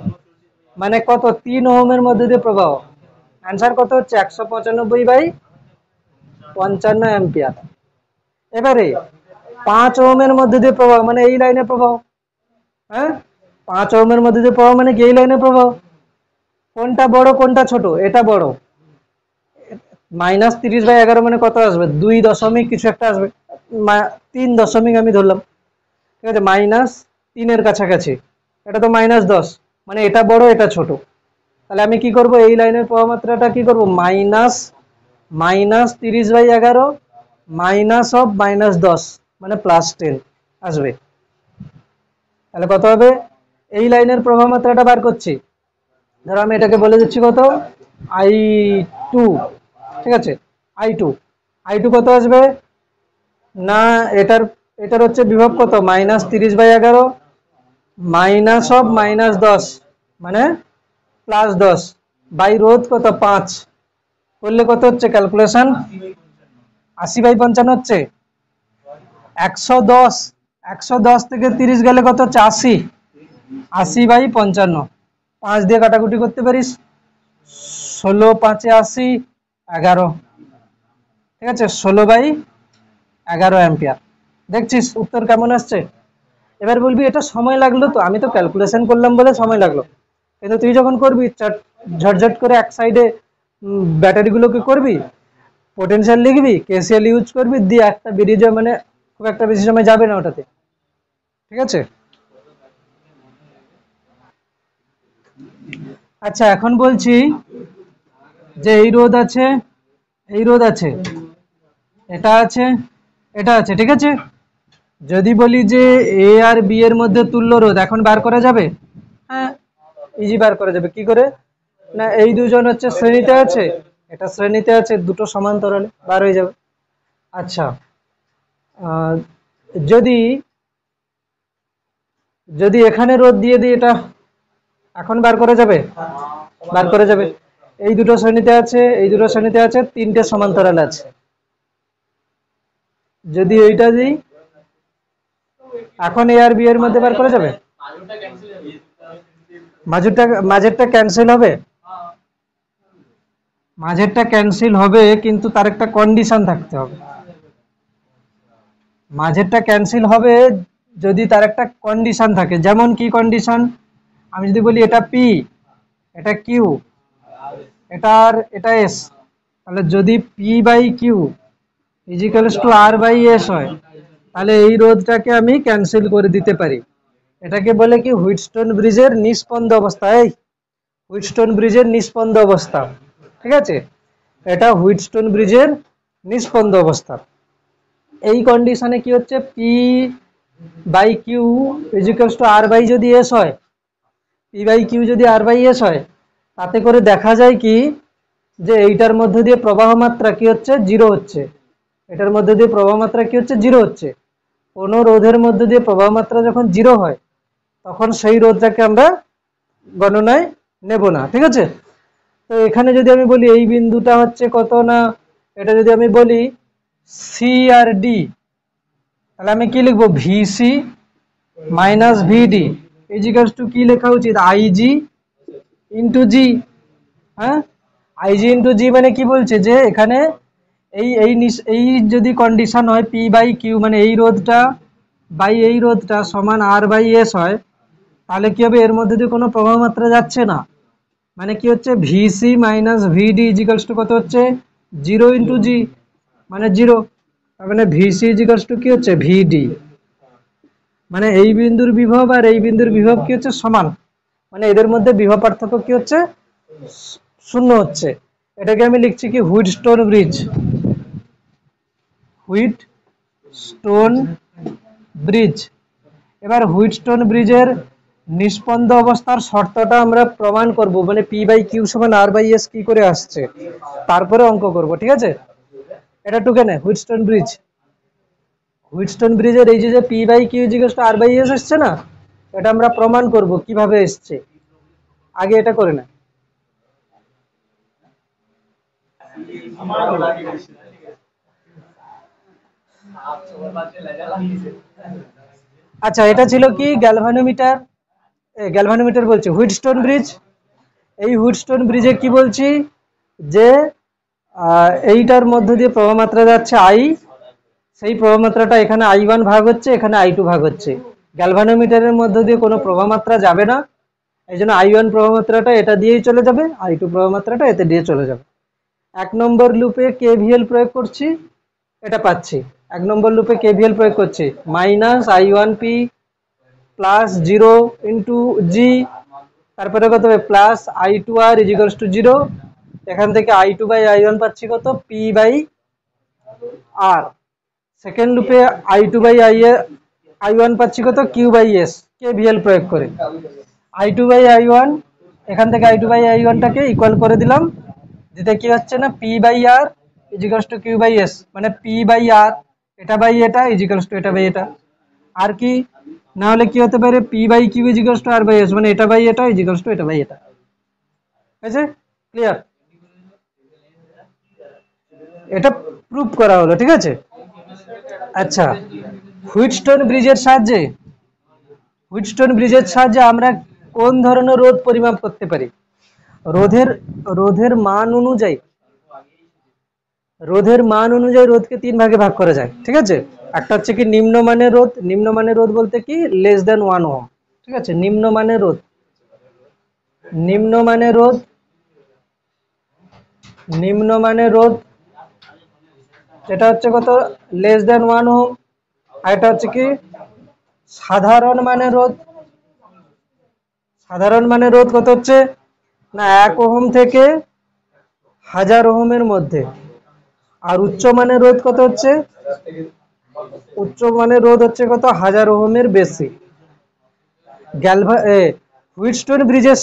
মানে কত? 3 ওহমের মধ্যে দিয়ে প্রবাহ। অ্যান্সার কত হচ্ছে? 195/55 অ্যাম্পিয়ার। এবারে 5 ওহমের মধ্যে দিয়ে প্রবাহ, মানে এই লাইনে প্রবাহ। হ্যাঁ, 5 ওহমের মধ্যে দিয়ে প্রবাহ মানে কি? এই লাইনে প্রবাহ। কোনটা বড় কোনটা ছোট? এটা বড়। -30/11 মানে কত আসবে? 2 দশমিক কিছু একটা আসবে, 3 দশমিক আমি ধরলাম, ঠিক আছে? -3 এর কাছাকাছি, এটা তো -10, মানে এটা বড় এটা ছোট। তাহলে আমি কি করব? এই লাইনের প্রবাহ মাত্রাটা কি করব? -30/11 -10 মানে +10 আসবে। তাহলে কত হবে? এই লাইনের প্রবাহ মাত্রাটা বার করছি, ধরো আমি এটাকে বলে দিচ্ছি কত? I2, ঠিক আছে? I2 কত আসবে না? এটার হচ্ছে বিভব কত? -30/11 -10 মানে +10 বাই রোধ কত? 5 করলে কত হচ্ছে? ক্যালকুলেশন 80/55 হচ্ছে 110, 110 থেকে 30 গেলে কত হচ্ছে? 80/55, 5 দিয়ে কাটাকুটি করতে পারিস, 16 5 80, 11, ঠিক আছে, 16/11 অ্যাম্পিয়ার। দেখছিস উত্তর কেমন আসছে? এবার বলবি এটা সময় লাগলো, তো আমি তো ক্যালকুলেশন করলাম বলে সময় লাগলো, কিন্তু তুই যখন করবি ঝটঝট করে এক সাইডে ব্যাটারিগুলোকে করবি, পোটেনশিয়াল লিখবি, কেসিএল ইউজ করবি, দিয়ে একটা বেরিয়ে যাবে, মানে খুব একটা বেশি সময় যাবে না ওটাতে, ঠিক আছে। আচ্ছা এখন বলছি যে এই রোধ আছে, এই রোধ আছে, এটা আছে, এটা আছে, ঠিক আছে। যদি বলি যে এ আর বি এর মধ্যে তুল্য রোধ এখন বার করা যাবে, হ্যাঁ ইজি বার করা যাবে। কি করে না, এই দুজন হচ্ছে শ্রেণীতে আছে, এটা শ্রেণীতে আছে, দুটো সমান্তরালে বার হয়ে যাবে। আচ্ছা যদি যদি এখানে রোধ দিয়ে দিই, এটা এখন বার করা যাবে, বার করা যাবে। এই দুটো শ্রেণীতে আছে, এই দুটো শ্রেণীতে আছে, তিনটে সমান্তরাল আছে। যদি এইটা দিই, এখন এ আর বি এর মধ্যে বার করা যাবে, মাঝেরটা ক্যান্সেল হবে, মাঝেরটা ক্যান্সেল হবে, কিন্তু তার একটা কন্ডিশন থাকতে হবে। মাঝেরটা ক্যান্সেল হবে যদি তার একটা কন্ডিশন থাকে। যেমন কি কন্ডিশন, আমি যদি বলি এটা পি, এটা কিউ, এটা এস, তাহলে যদি P by Q equals to R by S হয়, তাহলে এই রোধটাকে আমি ক্যান্সেল করে দিতে পারি। এটাকে বলে কি হুইটস্টোন ব্রিজের নিস্পন্দ অবস্থা। এই হুইটস্টোন ব্রিজের নিস্পন্দ অবস্থা, ঠিক আছে, এটা হুইটস্টোন ব্রিজের নিস্পন্দ অবস্থা। এই কন্ডিশনে কি হচ্ছে, P by Q equals to R by যদি এস হয়, পি বাই কিউ যদি আর বাই এস হয়, তাতে করে দেখা যায় কি যে এইটার মধ্যে দিয়ে প্রবাহ মাত্রা কি হচ্ছে, জিরো হচ্ছে। এটার মধ্যে দিয়ে প্রবাহ মাত্রা কি হচ্ছে, জিরো হচ্ছে। কোনো রোধের মধ্যে দিয়ে প্রবাহ মাত্রা যখন জিরো হয়, তখন সেই রোধটাকে আমরা গণনায় নেব না, ঠিক আছে। তো এখানে যদি আমি বলি এই বিন্দুটা হচ্ছে কত না, এটা যদি আমি বলি সি আর ডি, তাহলে আমি কি লিখবো, ভিসি মাইনাস ভিডি ইজিক্যালস টু কি লেখা উচিত, আইজি ইন্টু জি। হ্যাঁ, আইজি ইন্টু জি মানে কি বলছে যে এখানে এই যদি কন্ডিশন হয় পি বাই কিউ, মানে এই রোধটা বাই এই রোধটা সমান আর বাই এস হয়, তাহলে কি হবে, এর মধ্যে দিয়ে কোনো প্রবাহ মাত্রা যাচ্ছে না, মানে কি হচ্ছে ভিসি মাইনাস ভিডি ইজিক্যালস টু কত হচ্ছে, জিরো ইন্টু জি, মানে জিরো। তার মানে ভিসি ইজিক্যালস টু কি হচ্ছে, ভিডি, মানে এই বিন্দুর বিভব আর এই বিন্দুর বিভব কি হচ্ছে, সমান, মানে এদের মধ্যে বিভব পার্থক্য কি হচ্ছে, শূন্য হচ্ছে। এটাকে আমি লিখছি কি হুইটস্টোন ব্রিজ, হুইটস্টোন ব্রিজ। এবার হুইটস্টোন ব্রিজের নিষ্পন্দ অবস্থার শর্তটা আমরা প্রমাণ করব, মানে পি বাই কিউ সমান আর বাই এস কি করে আসছে, তারপরে অঙ্ক করব, ঠিক আছে। এটা টুকে নে, হুইটস্টোন ব্রিজ, হুইটস্টোন ব্রিজের এই যে P by Q equal to R by S এসছে না, এটা আমরা প্রমাণ করব কিভাবে এসছে, আগে এটা করে না। আচ্ছা এটা ছিল কি গ্যালভানোমিটার, গ্যালভানোমিটার বলছি হুইটস্টোন ব্রিজ। এই হুইটস্টোন ব্রিজে কি বলছি যে এইটার মধ্যে দিয়ে প্রবাহ মাত্রা যাচ্ছে আই, সেই প্রবাহ মাত্রাটা এখানে I1 ভাগ হচ্ছে, এখানে I2 ভাগ হচ্ছে। গ্যালভানোমিটারের মধ্যে দিয়ে কোনো প্রবাহ মাত্রা যাবে না, এই জন্য I1 প্রবাহ মাত্রাটা এটা দিয়েই চলে যাবে, I2 প্রবাহ মাত্রাটা এতে দিয়ে চলে যাবে। 1 নম্বর লুপে KVL প্রয়োগ করছি, এটা পাচ্ছি। 1 নম্বর লুপে KVL প্রয়োগ করছি, মাইনাস I1P প্লাস 0 ইন্টু জি, তারপরে কত হবে প্লাস I2R ইজিক্যালস টু 0, এখান থেকে I2 বাই I1 পাচ্ছি কত, P বাই আর। সেকেন্ড লুপে I2 বাই I1 পাচ্ছি কত, Q বাই S, KVL প্রয়োগ করে। I2 বাই I1, এখান থেকে I2 বাই I1 টাকে ইকুয়াল করে দিলাম, দিতে কি হচ্ছে না, P by R equals to Q by S, মানে P বাই R এটা বাই এটা ইজিক্যালস টু এটা বাই এটা। আর কি না হলে কি হতে পারে, P by Q equals to R by S, মানে এটা বাই এটা ইজিক্যালস টু এটা বাই এটা। হয়েছে, ক্লিয়ার? এটা প্রুফ করা হলো, ঠিক আছে। আচ্ছা হুইটস্টোন ব্রিজের সাহায্যে হুইটস্টোন ব্রিজের সাহায্যে আমরা কোন ধরনের রোধ পরিমাপ করতে পারি? রোধের রোধের মান অনুযায়ী রোধকে 3 ভাগে ভাগ করা যায়, ঠিক আছে। একটা হচ্ছে কি নিম্নমানের রোধ। নিম্নমানের রোধ বলতে কি লেস দেন 1 ওহম, ঠিক আছে। নিম্নমানের রোধ যেটা হচ্ছে কত, লেস দেন 1 ওহম। আর এটা হচ্ছে কি সাধারণ মানের রোধ। সাধারণ মানের রোধ কত হচ্ছে না 1 ওহম থেকে 1000 ওহমের মধ্যে। আর উচ্চ মানের রোধ কত হচ্ছে, উচ্চ মানের রোধ হচ্ছে কত 1000 ওহমের বেশি। হুইটস্টোন ব্রিজের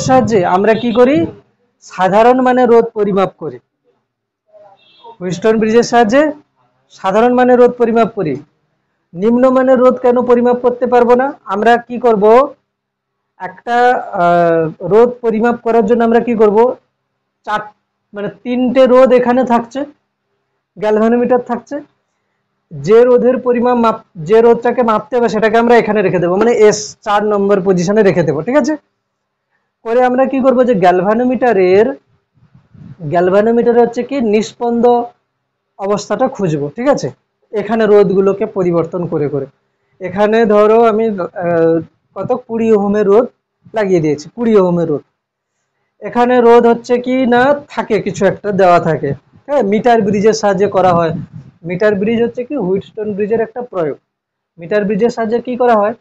সাহায্যে আমরা কি করি, সাধারণ মানের রোধ পরিমাপ করি। হুইটস্টোন ব্রিজের সাহায্যে সাধারণ মানের রোধ পরিমাপ করি। নিম্নমানের রোধ কেন পরিমাপ করতে পারবো না? আমরা কি করব, একটা রোধ পরিমাপ করার জন্য আমরা কি করব, মানে 3টে রোধ এখানে থাকছে, গ্যালভানোমিটার থাকছে। যে রোধটাকে মাপতে হবে সেটাকে আমরা এখানে রেখে দেবো, মানে S 4 নম্বর পজিশনে রেখে দেবো, ঠিক আছে। করে আমরা কি করব, যে গ্যালভানোমিটার হচ্ছে কি নিষ্পন্দ অবস্থাটা খুঁজবো, ঠিক আছে। এখানে রোধগুলোকে পরিবর্তন করে করে এখানে ধরো আমি কত 20 ওহমের রোধ লাগিয়ে দিয়েছি, 20 ওহমের রোধ। এখানে রোধ হচ্ছে কি না থাকে কিছু একটা দেওয়া থাকে, হ্যাঁ, মিটার ব্রিজের সাহায্যে করা হয়। মিটার ব্রিজ হচ্ছে কি হুইটস্টোন ব্রিজের একটা প্রয়োগ। মিটার ব্রিজের সাহায্যে কি করা হয়,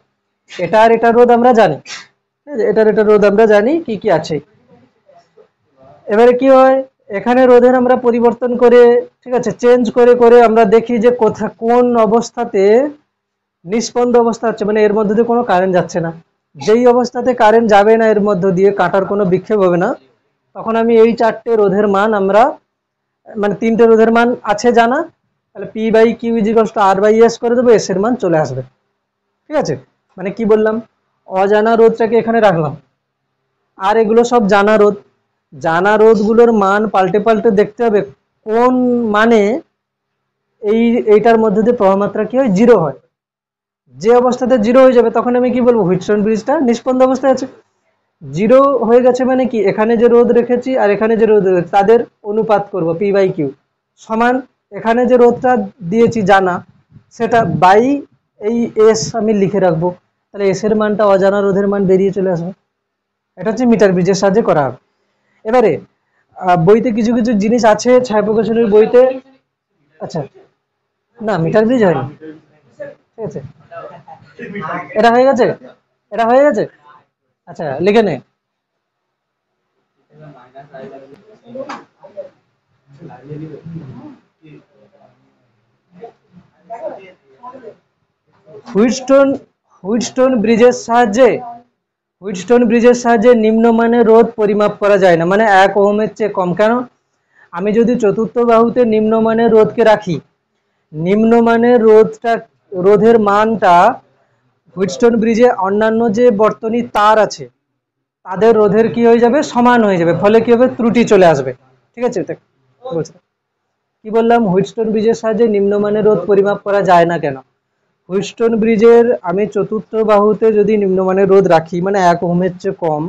এটা আর এটা রোধ আমরা জানি, এটার রোধ আমরা জানি কি কি আছে। এবারে কি হয়, এখানে রোধের আমরা পরিবর্তন করে, ঠিক আছে, চেঞ্জ করে করে আমরা দেখি যে কোন অবস্থাতে নিষ্পন্দ অবস্থা হচ্ছে, মানে এর মধ্যে দিয়ে কোনো কারেন্ট যাচ্ছে না। যেই অবস্থাতে কারেন্ট যাবে না, এর মধ্য দিয়ে কাটার কোনো বিক্ষেপ হবে না, তখন আমি এই 4টে রোধের মান আমরা, মানে 3টে রোধের মান আছে জানা, তাহলে P/Q = R/S করে দেবো, S এর মান চলে আসবে, ঠিক আছে। মানে কি বললাম, অজানা রোধটাকে এখানে রাখলাম, আর এগুলো সব জানা রোধ। জানা রোধগুলোর মান পাল্টে পাল্টে দেখতে হবে কোন মানে এইটার মধ্যে দিয়ে প্রবাহ মাত্রা কি হয়, 0 হয়। যে অবস্থাতে 0 হয়ে যাবে তখন আমি কি বলবো, হুইটস্টোন ব্রিজটা নিষ্পন্দ অবস্থায় আছে। 0 হয়ে গেছে মানে কি, এখানে যে রোধ রেখেছি আর এখানে যে রোধ রেখেছি তাদের অনুপাত করব, P/Q সমান এখানে যে রোধটা দিয়েছি জানা, সেটা বাই এই S আমি লিখে রাখবো, তাহলে S এর মানটা অজানা রোধের মান বেরিয়ে চলে আসবে। এটা হচ্ছে মিটার ব্রিজের সাহায্যে করা হবে। এবারে বইতে কিছু কিছু জিনিস আছে, ছায়াপ্রকাশনের বইতে, আচ্ছা না মিটার ব্রিজ হয়নি, ঠিক আছে, এটা হয়ে গেছে, আচ্ছা লিখে নে। হুইটস্টোন ব্রিজের সাহায্যে নিম্নমানের রোধ পরিমাপ করা যায় না, মানে 1 ওহমের চেয়ে কম। কেন? আমি যদি চতুর্থ বাহুতে নিম্নমানের রোধকে রাখি, নিম্নমানের রোধের মানটা হুইটস্টোন ব্রিজে অন্যান্য যে বর্তনী তার আছে তাদের রোধের কি হয়ে যাবে, সমান হয়ে যাবে, ফলে কি হবে, ত্রুটি চলে আসবে, ঠিক আছে। কি বললাম, হুইটস্টোন ব্রিজের সাহায্যে নিম্নমানের রোধ পরিমাপ করা যায় না কেন? হুইটস্টোন ব্রিজের আমি চতুর্থ বাহুতে যদি নিম্নমানের রোধ রাখি, মানে 1 ওহমের চেয়ে কম,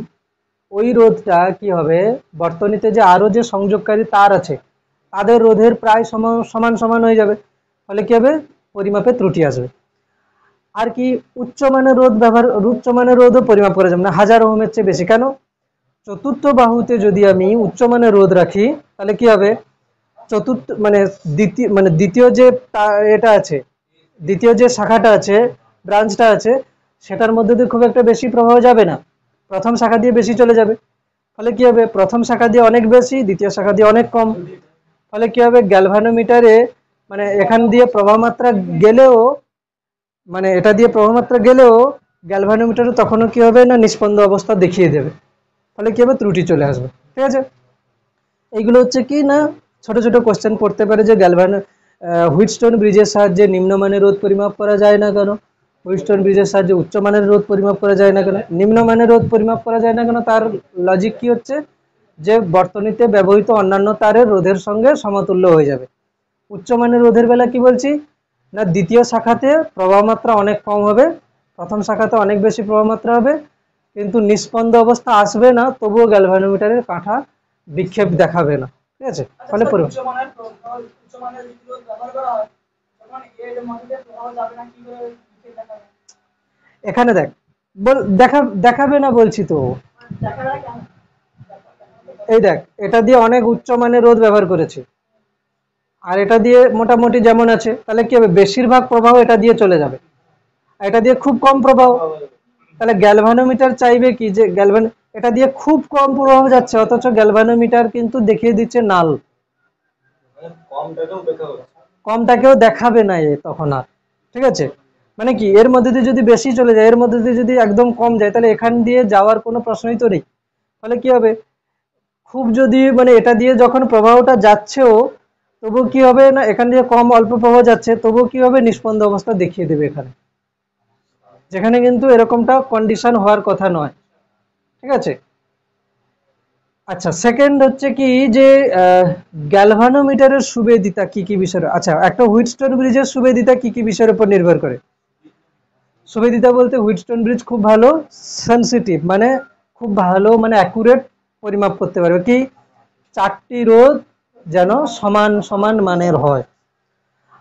ওই রোধটা কি হবে, বর্তনীতে যে আরো যে সংযোগকারী তার আছে তাদের রোধের প্রায় সমান সমান হয়ে যাবে, ফলে কি হবে, পরিমাপে ত্রুটি আসবে। আর কি উচ্চমানের রোধও পরিমাপ করা যাবে না 1000 ওহমের চেয়ে বেশি। কেন? চতুর্থ বাহুতে যদি আমি উচ্চমানের রোধ রাখি তাহলে কি হবে, দ্বিতীয় যে এটা আছে, দ্বিতীয় যে শাখাটা আছে, ব্রাঞ্চটা আছে, সেটার মধ্যে দিয়ে খুব একটা বেশি প্রবাহ যাবে না, প্রথম শাখা দিয়ে বেশি চলে যাবে। ফলে কি হবে, প্রথম শাখা দিয়ে অনেক বেশি, দ্বিতীয় শাখা দিয়ে অনেক কম। ফলে কি হবে, গ্যালভানোমিটারে মানে এখান দিয়ে প্রবাহ মাত্রা গেলেও, মানে এটা দিয়ে প্রবাহ মাত্রা গেলেও গ্যালভানোমিটারে তখনও কি হবে না, নিষ্পন্দ অবস্থা দেখিয়ে দেবে, ফলে কি হবে, ত্রুটি চলে আসবে, ঠিক আছে। এইগুলো হচ্ছে কি না ছোট ছোট কোশ্চেন পড়তে পারে, যে হুইটস্টোন ব্রিজের সাহায্যে নিম্নমানের রোধ পরিমাপ করা যায় না কেন, হুইটস্টোন ব্রিজের সাহায্যে উচ্চমানের রোধ পরিমাপ করা যায় না কেন, নিম্নমানের রোধ পরিমাপ করা যায় না কেন, তার লজিক কি হচ্ছে, যে বর্তনীতে ব্যবহৃত অন্যান্য তারের রোধের সঙ্গে সমতুল্য হয়ে যাবে। উচ্চমানের রোধের বেলা কি বলছি, না দ্বিতীয় শাখাতে প্রবাহ মাত্রা অনেক কম হবে, প্রথম শাখাতে অনেক বেশি প্রবাহ মাত্রা হবে, কিন্তু নিস্পন্দ অবস্থা আসবে না, তবুও গ্যালভানোমিটারের কাঁটা বিক্ষেপ দেখাবে না। ঠিক আছে, ফলে এখানে দেখ দেখাবে না বলছি তো। এই দেখ, এটা দিয়ে অনেক উচ্চমানের রোধ ব্যবহার করেছে, আর এটা দিয়ে মোটামুটি যেমন আছে, তাহলে কি হবে, বেশিরভাগ প্রবাহ এটা দিয়ে চলে যাবে, আর এটা দিয়ে খুব কম প্রবাহ। তাহলে গ্যালভানোমিটার চাইবে কি যে এটা দিয়ে খুব কম প্রবাহ যাচ্ছে, অথচ গ্যালভানোমিটার কিন্তু দেখিয়ে দিচ্ছে নাল, কমটাকেও দেখাবে না এ তখন আর। ঠিক আছে, মানে কি এর মধ্যে দিয়ে যদি বেশি চলে যায়, এর মধ্যে দিয়ে যদি একদম কম যায়, তাহলে এখান দিয়ে যাওয়ার কোনো প্রশ্নই তো নেই। ফলে কি হবে, খুব যদি মানে এটা দিয়ে যখন প্রবাহটা যাচ্ছেও, তবু কি হবে না, এখান দিয়ে কম অল্প প্রবাহ যাচ্ছে, তবু কি হবে, নিষ্পন্দ অবস্থা দেখিয়ে দেবে এখানে, যেখানে কিন্তু এরকমটা কন্ডিশন হওয়ার কথা নয়। ঠিক আছে, আচ্ছা সেকেন্ড হচ্ছে কি যে গ্যালভানোমিটারের সুবেদিতা কি কি বিষয়, আচ্ছা একটা হুইটস্টোন ব্রিজের সুবেদিতা কি কি বিষয়ের উপর নির্ভর করে। সুবেদিতা বলতে হুইটস্টোন ব্রিজ খুব ভালো সেনসিটিভ, মানে খুব ভালো মানে অ্যাকুরেট পরিমাপ করতে পারবে কি, চারটি রোধ যেন সমান সমান মানের হয়,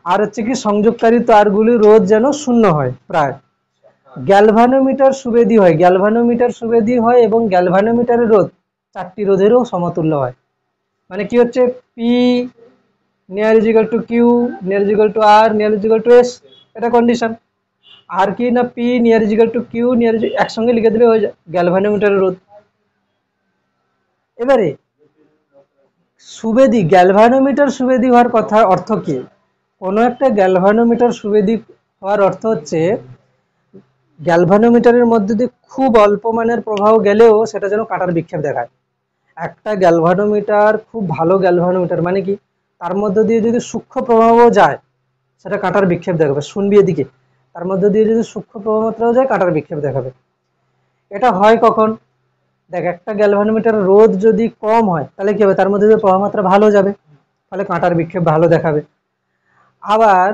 আর হচ্ছে কি সংযোগকারী তারগুলি রোধ যেন শূন্য হয় প্রায়। গ্যালভানোমিটার সুবেদী হয়, গ্যালভানোমিটার সুবেদী হয় এবং গ্যালভানোমিটারের রোধ চারটি রোধেরও সমতুল্য হয়। মানে কি হচ্ছে, P near is equal to Q, near is equal to R, near is equal to S, এটা কন্ডিশন। আর কি না, P near is equal to Q near একসঙ্গে লিখে দিলে হয়ে যায় গ্যালভানোমিটারের রোধ। এবারে সুবেদী গ্যালভানোমিটার সুবেদী হওয়ার কথা অর্থ কি, কোনো একটা গ্যালভানোমিটার সুবেদী হওয়ার অর্থ হচ্ছে গ্যালভানোমিটারের মধ্যে দিয়ে খুব অল্প মানের প্রবাহ গেলেও সেটা যেন কাঁটার বিক্ষেপ দেখায়। একটা গ্যালভানোমিটার খুব ভালো গ্যালভানোমিটার মানে কি, তার মধ্যে দিয়ে যদি সূক্ষ্ম প্রবাহ যায় সেটা কাঁটার বিক্ষেপ দেখাবে, শুনবি এদিকে, তার মধ্যে দিয়ে যদি সূক্ষ্ম প্রবাহ মাত্রাও যায় কাঁটার বিক্ষেপ দেখাবে। এটা হয় কখন, দেখ একটা গ্যালভানোমিটার রোধ যদি কম হয় তাহলে কি হবে, তার মধ্যে দিয়ে প্রবাহ মাত্রা ভালো যাবে, ফলে কাঁটার বিক্ষেপ ভালো দেখাবে। আবার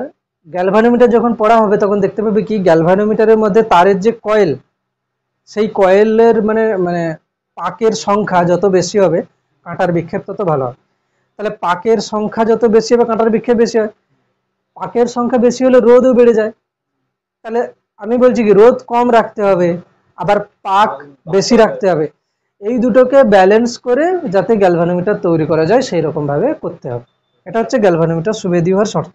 গ্যালভানোমিটার যখন পড়া হবে তখন দেখতে পাবে কি, গ্যালভানোমিটারের মধ্যে তারের যে কয়েল, সেই কয়েলের মানে মানে পাকের সংখ্যা যত বেশি হবে কাঁটার বিক্ষেপ তত ভালো হবে। তাহলে পাকের সংখ্যা যত বেশি হবে কাঁটার বিক্ষেপ বেশি হয়, পাকের সংখ্যা বেশি হলে রোধও বেড়ে যায়। তাহলে আমি বলছি কি, রোধ কম রাখতে হবে, আবার পাক বেশি রাখতে হবে, এই দুটোকে ব্যালেন্স করে যাতে গ্যালভানোমিটার তৈরি করা যায় সেই রকম ভাবে করতে হবে। এটা হচ্ছে গ্যালভানোমিটার সুবেদী হওয়ার শর্ত।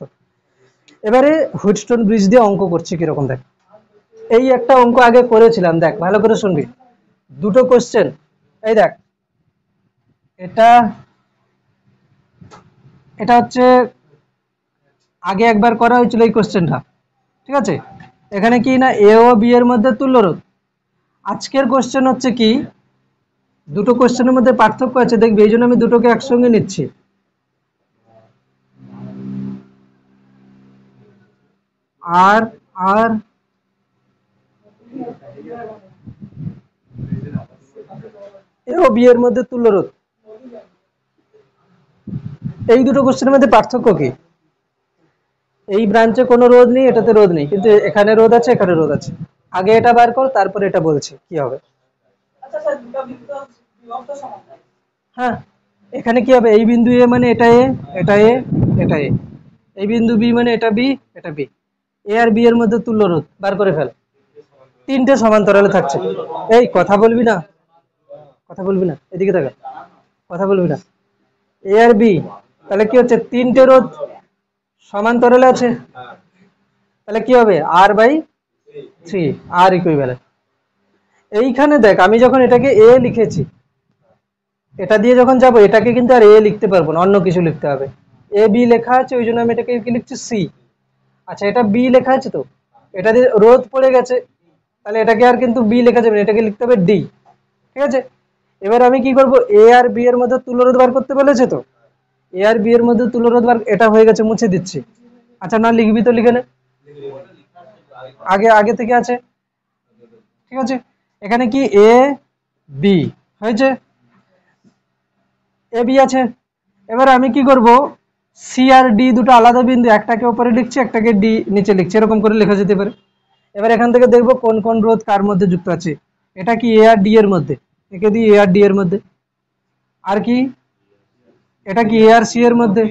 এবারে হুইটস্টোন ব্রিজ দিয়ে অঙ্ক করছি কিরকম দেখ, এই একটা অঙ্ক আগে করেছিলাম, দেখ ভালো করে শুনবি, দুটো কোশ্চেন। এই দেখ, এটা এটা হচ্ছে আগে একবার করা হয়েছিল এই কোশ্চেনটা। ঠিক আছে, এখানে কি না এ ও বি এর মধ্যে তুল্য রোধ। আজকের কোশ্চেন হচ্ছে কি, দুটো কোশ্চেনের মধ্যে পার্থক্য আছে দেখবি, এই জন্য আমি দুটোকে একসঙ্গে নিচ্ছি। আর আর এ ও বি এর মধ্যে তুল্য রোধ, এই দুটো কোশ্চেনের মধ্যে পার্থক্য কি, এই ব্রাঞ্চে কোনো রোধ নেই, এটাতে রোধ নেই, কিন্তু এখানে রোধ আছে, এখানে রোধ আছে। আগে এটা বার কর, তারপরে এটা বলছি কি হবে। হ্যাঁ, এখানে কি হবে, এই বিন্দু এ মানে এটা এ, এটা এ, এটা এ, এই বিন্দু বি মানে এটা বি, এটা বি, এ আর বি এর মধ্যে তুল্য রোধ বার করে ফেল। তিনটে সমান্তরালে থাকছে, এই কথা বলবি না, কথা বলবি না, এদিকে থাকা, কথা বলবি না। এ আর বি, তাহলে কি হচ্ছে, তিনটে রোধ সমান্তরালে আছে, তাহলে কি হবে, আর বাই থ্রি, আর ইকুইভ্যালেন্ট। এইখানে দেখ, আমি যখন এটাকে এ লিখেছি, এটা দিয়ে যখন যাব এটাকে কিন্তু আর এ লিখতে পারবো না, অন্য কিছু লিখতে হবে। এ বি লেখা আছে, ওই জন্য আমি এটাকে কি লিখছি, সি। আচ্ছা, এটা বি লেখা আছে তো, এটা দিয়ে রোধ পড়ে গেছে, তাহলে এটাকে আর কিন্তু বি লেখা যাবে না, এটাকে লিখতে হবে ডি। ঠিক আছে, এবার আমি কি করব, এ আর বি এর মধ্যে তুল্যরোধ বার করতে বলেছে তো, এ আর বি এর মধ্যে তুল্যরোধ বার, এটা হয়ে গেছে, মুছে দিচ্ছি। আচ্ছা না লিখবি তো লিখে নে, আগে আগে থেকে আছে। ঠিক আছে, এখানে কি এ বি হয়েছে, এ বি আছে। এবার আমি কি করব, সি আর ডি দুটো আলাদা বিন্দু, একটাকে উপরে লিখছি একটাকে ডি নিচে লিখছি, এরকম করে লেখা যেতে পারে। এবার এখান থেকে দেখবো কোন কোন রোধ কার মধ্যে যুক্ত আছে। এটা কি এ আর ডি এর মধ্যে, একে দিই এ আর ডি এর মধ্যে। আর কি এটা কি এ আর সি এর মধ্যে,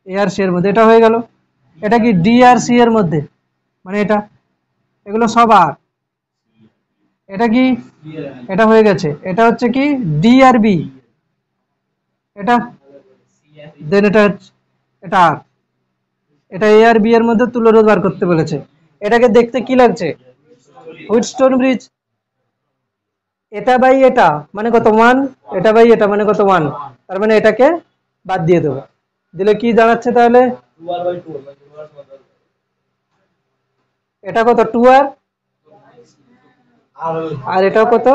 এ আর সি এর মধ্যে, এটা হয়ে গেল। এটা কি ডি আর সি এর মধ্যে, মানে এটা, এগুলো সব আর। এটা কি, এটা হয়ে গেছে। এটা হচ্ছে কি ডি আর বি, এটা দেন এটা এটা আর। এটা এ আর বি এর মধ্যে তুল্যরোধ বার করতে বলেছে। এটাকে দেখতে কি লাগছে, হুইটস্টোন ব্রিজ। এটা বাই এটা মানে কত 1, এটা বাই এটা মানে কত 1, তার মানে এটাকে বাদ দিয়ে দেবো, দিলে কি দাঁড়াচ্ছে তাহলে, এটা কত 2r আর এটাও কত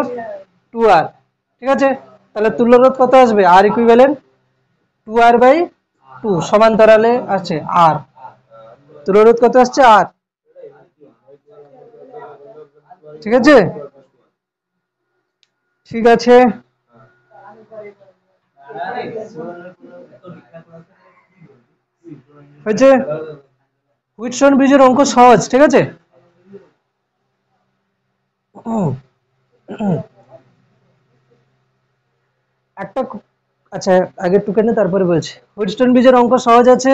2r, ঠিক আছে। তাহলে তুল্যরোধ কত আসবে, আর ইকুইভ্যালেন্ট 2r বাই 2 সমান্তরালে আছে আর, তুল্যরোধ কত আসছে আর, ঠিক আছে। ঠিক আছে, হয়েছে। হুইটস্টোন ব্রিজের অঙ্ক সহজ, ঠিক আছে। একটা আচ্ছা আগে টুকে নে তারপরে বলছি। হুইটস্টোন ব্রিজের অঙ্ক সহজ আছে।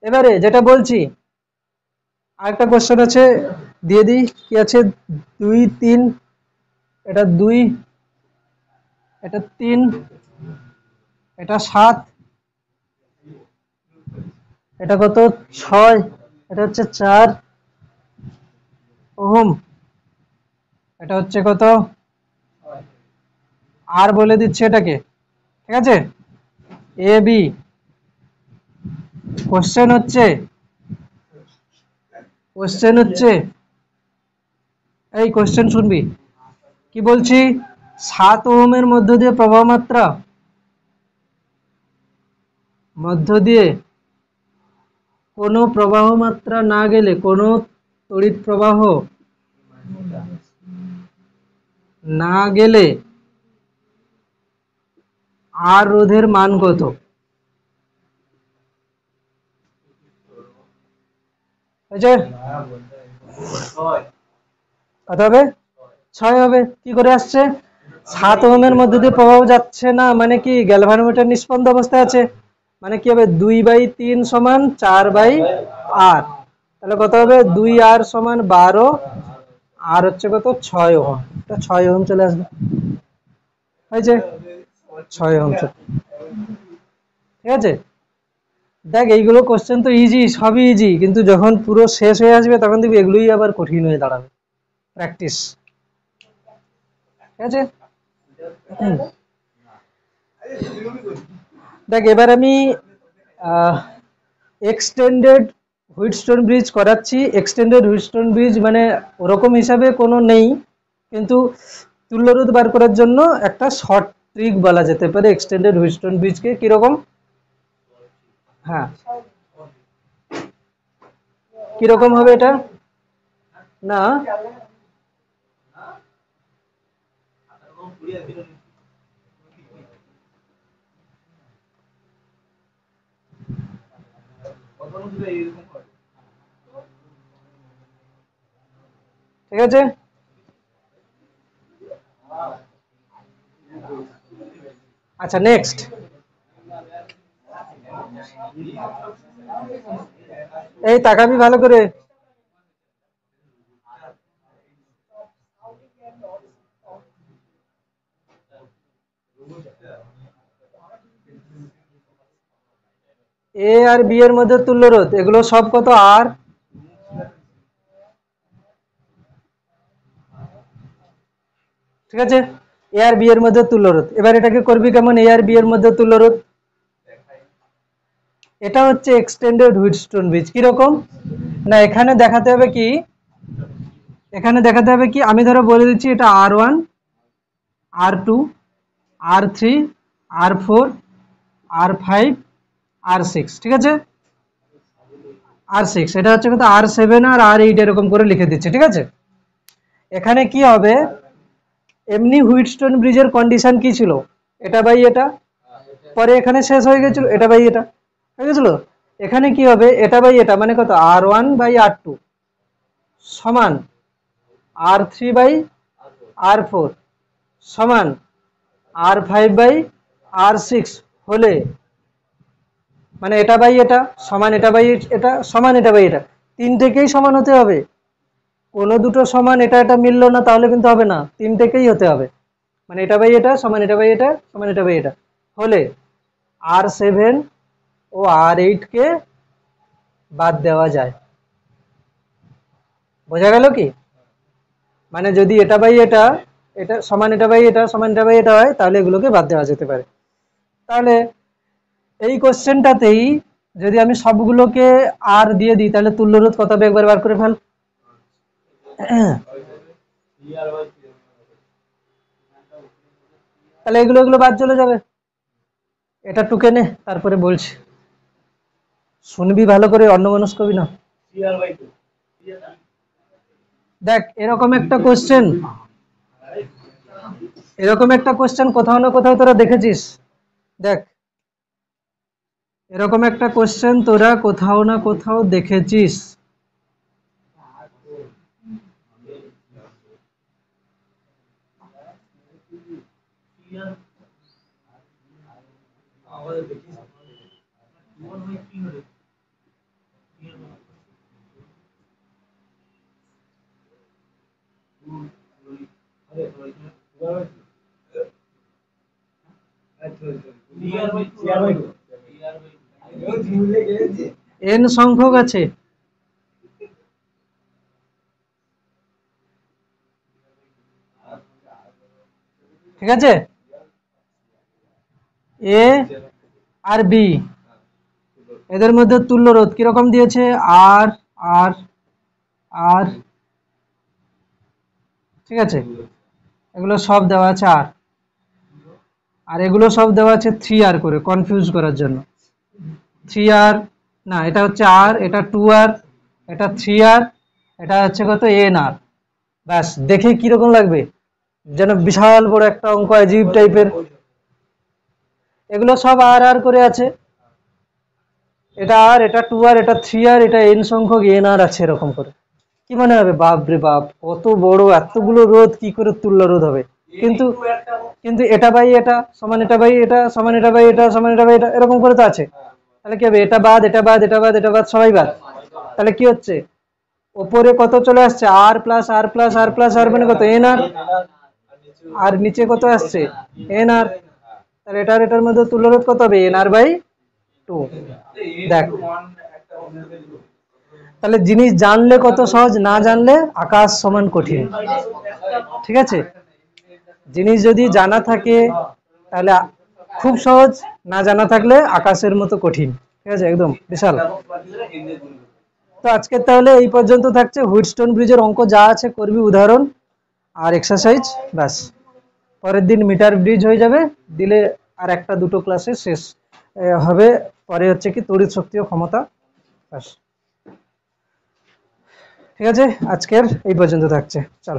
এবারে যেটা বলছি আরেকটা কোশ্চেন আছে, দিয়ে দিই কি আছে, 2 3, এটা 2, এটা 3, এটা 7, এটা কত 6, এটা হচ্ছে 4 ওহম, এটা হচ্ছে কত আর বলে দিচ্ছে এটাকে, ঠিক আছে। এ বি কোশ্চেন হচ্ছে এই কোশ্চেন শুনবি কি বলছি, 7 ওহমের মধ্য দিয়ে প্রবাহ মাত্রা, মধ্য দিয়ে কোনো প্রবাহ মাত্রা না গেলে, কোনো তড়িৎ প্রবাহ না গেলে আর রোধের মান কত, বুঝছে কত হবে, 6 হবে। কি করে আসছে, 7 ওহমের মধ্যে দিয়ে প্রবাহ যাচ্ছে না মানে কি গ্যালভানোমিটার নিষ্পন্দ অবস্থায় আছে, মানে কি হবে 2/3 সমান 4/8, তাহলে কত হবে 2r সমান 12, আর হচ্ছে কত 6 ওহম, এটা 6 ওহম চলে আসবে, হয়েছে 6 ওহম, ঠিক আছে। দেখ এইগুলো কোশ্চেন তো ইজি, সবই ইজি, কিন্তু যখন পুরো শেষ হয়ে আসবে তখন দেখবি এগুলোই আবার কঠিন হয়ে দাঁড়াবে, প্র্যাকটিস, ঠিক আছে। দেখ এবার আমি এক্সটেন্ডেড হুইটস্টোন ব্রিজ করাচ্ছি। এক্সটেন্ডেড হুইটস্টোন ব্রিজ মানে ওরকম হিসাবে কোনো নেই, কিন্তু তুল্যরোধ বার করার জন্য একটা শর্ট ট্রিক বলা যেতে পারে এক্সটেন্ডেড হুইটস্টোন ব্রিজকে। কিরকম, হ্যাঁ কিরকম হবে এটা, না ঠিক আছে। আচ্ছা নেক্সট, এই তাকাবি ভালো করে, এ আর বি এর মধ্যে তুল্যরোধ, এগুলো সব কত আর, ঠিক আছে। এ আর বি এর মধ্যে তুল্যরোধ, এবার এটাকে করবি কেমন, এ আর বি এর মধ্যে তুল্যরোধ, এটা হচ্ছে এক্সটেন্ডেড হুইটস্টোন ব্রিজ। কিরকম না, এখানে দেখাতে হবে কি, এখানে দেখাতে হবে কি, আমি ধরো বলে দিচ্ছি এটা R1 R2 R3 R4 R5 R6, ঠিক আছে। R6 এটা হচ্ছে কত R7 আর R8 এরকম করে লিখে দিচ্ছে, ঠিক আছে। এখানে কি হবে, এমনি হুইটস্টোন ব্রিজের কন্ডিশন কি ছিল, এটা বাই এটা, পরে এখানে শেষ হয়ে গেছিল এটা বাই এটা, হয়ে গেছিল। এখানে কি হবে, এটা বাই এটা মানে কত, R1 বাই R2 সমান R3 বাই R4 সমান R5 বাই R6 হলে, মানে এটা বাই এটা সমান এটা বাই এটা সমান এটা বাই এটা, তিনটেকেই সমান হতে হবে। কোনো দুটো সমান এটা এটা মিললো না তাহলে কিন্তু হবে না, তিনটেকেই হতে হবে। মানে এটা বাই এটা সমান এটা বাই এটা সমান এটা বাই এটা হলে R7 ও R8 কে বাদ দেওয়া যায়। বোঝা গেল কি? মানে যদি এটা বাই এটা এটা সমান এটা বাই এটা সমান এটা বাই এটা হয় তাহলে এগুলোকে বাদ দেওয়া যেতে পারে। তাহলে এই কোশ্চেনটাতেই যদি আমি সবগুলোকে আর দিয়ে দিই তাহলে তুল্যরোধ কত হবে একবার বার করে ফেল। তাহলে এগুলো এগুলো বাদ চলে যাবে। এটা টুকে নে, তারপরে বলছি, শুনবি ভালো করে, অন্যমনস্ক হবি না। দেখ এরকম একটা কোশ্চেন, এরকম একটা কোশ্চেন কোথাও না কোথাও তোরা দেখেছিস। দেখ এরকম একটা কোশ্চেন তোরা কোথাও না কোথাও দেখেছিস। n সংখ্যক আছে, ঠিক আছে, এ আর বি, এদের মধ্যে তুল্য রোধ কিরকম দিয়েছে, আর আর আর, ঠিক আছে, এগুলো সব দেওয়া আছে আর, আর এগুলো সব দেওয়া আছে 3R করে কনফিউজ করার জন্য। 3R না, এটা হচ্ছে আর, এটা 2R, এটা 3R, এটা হচ্ছে কত NR। ব্যাস, দেখে কিরকম লাগবে, যেন বিশাল বড় একটা অঙ্ক, অজীব টাইপের। এগুলো সব আর আর করে আছে, এটা আর, এটা 2R, এটা 3R, এটা n সংখ্যক NR আছে এরকম করে। কি মনে হবে, বাপ রে বাপ, কত বড়, এতগুলো রোধ কি করে তুল্য রোধ হবে। কিন্তু কিন্তু এটা বাই এটা সমান এটা বাই এটা সমান এটা বাই এটা সমান এটা বাই এটা এরকম করে তো আছে। তাহলে কি হবে, এটা বাদ এটা বাদ এটা বাদ এটা বাদ সবাই বাদ। তাহলে কি হচ্ছে, ওপরে কত চলে আসছে, আর প্লাস আর প্লাস আর প্লাস আর মানে কত NR, আর নিচে কত আসছে NR। তাহলে এটার এটার মধ্যে তুল্যরোধ কত হবে, NR/2। দেখ তাহলে জিনিস জানলে কত সহজ, না জানলে আকাশ সমান কঠিন। ঠিক আছে, জিনিস যদি জানা থাকে তাহলে খুব সহজ, না জানা থাকলে আকাশের মতো কঠিন। ঠিক আছে, একদম বিশাল। তো আজকে তাহলে এই পর্যন্ত থাকছে। হুইটস্টোন ব্রিজের অঙ্ক যা আছে করবি উদাহরণ আর এক্সারসাইজ, ব্যাস। পরের দিন মিটার ব্রিজ হয়ে যাবে, দিলে আর একটা দুটো ক্লাসে শেষ হবে। পরে হচ্ছে কি তড়িৎ শক্তি ও ক্ষমতা, ব্যাস। ঠিক আছে, আজকের এই পর্যন্ত থাকছে, চল।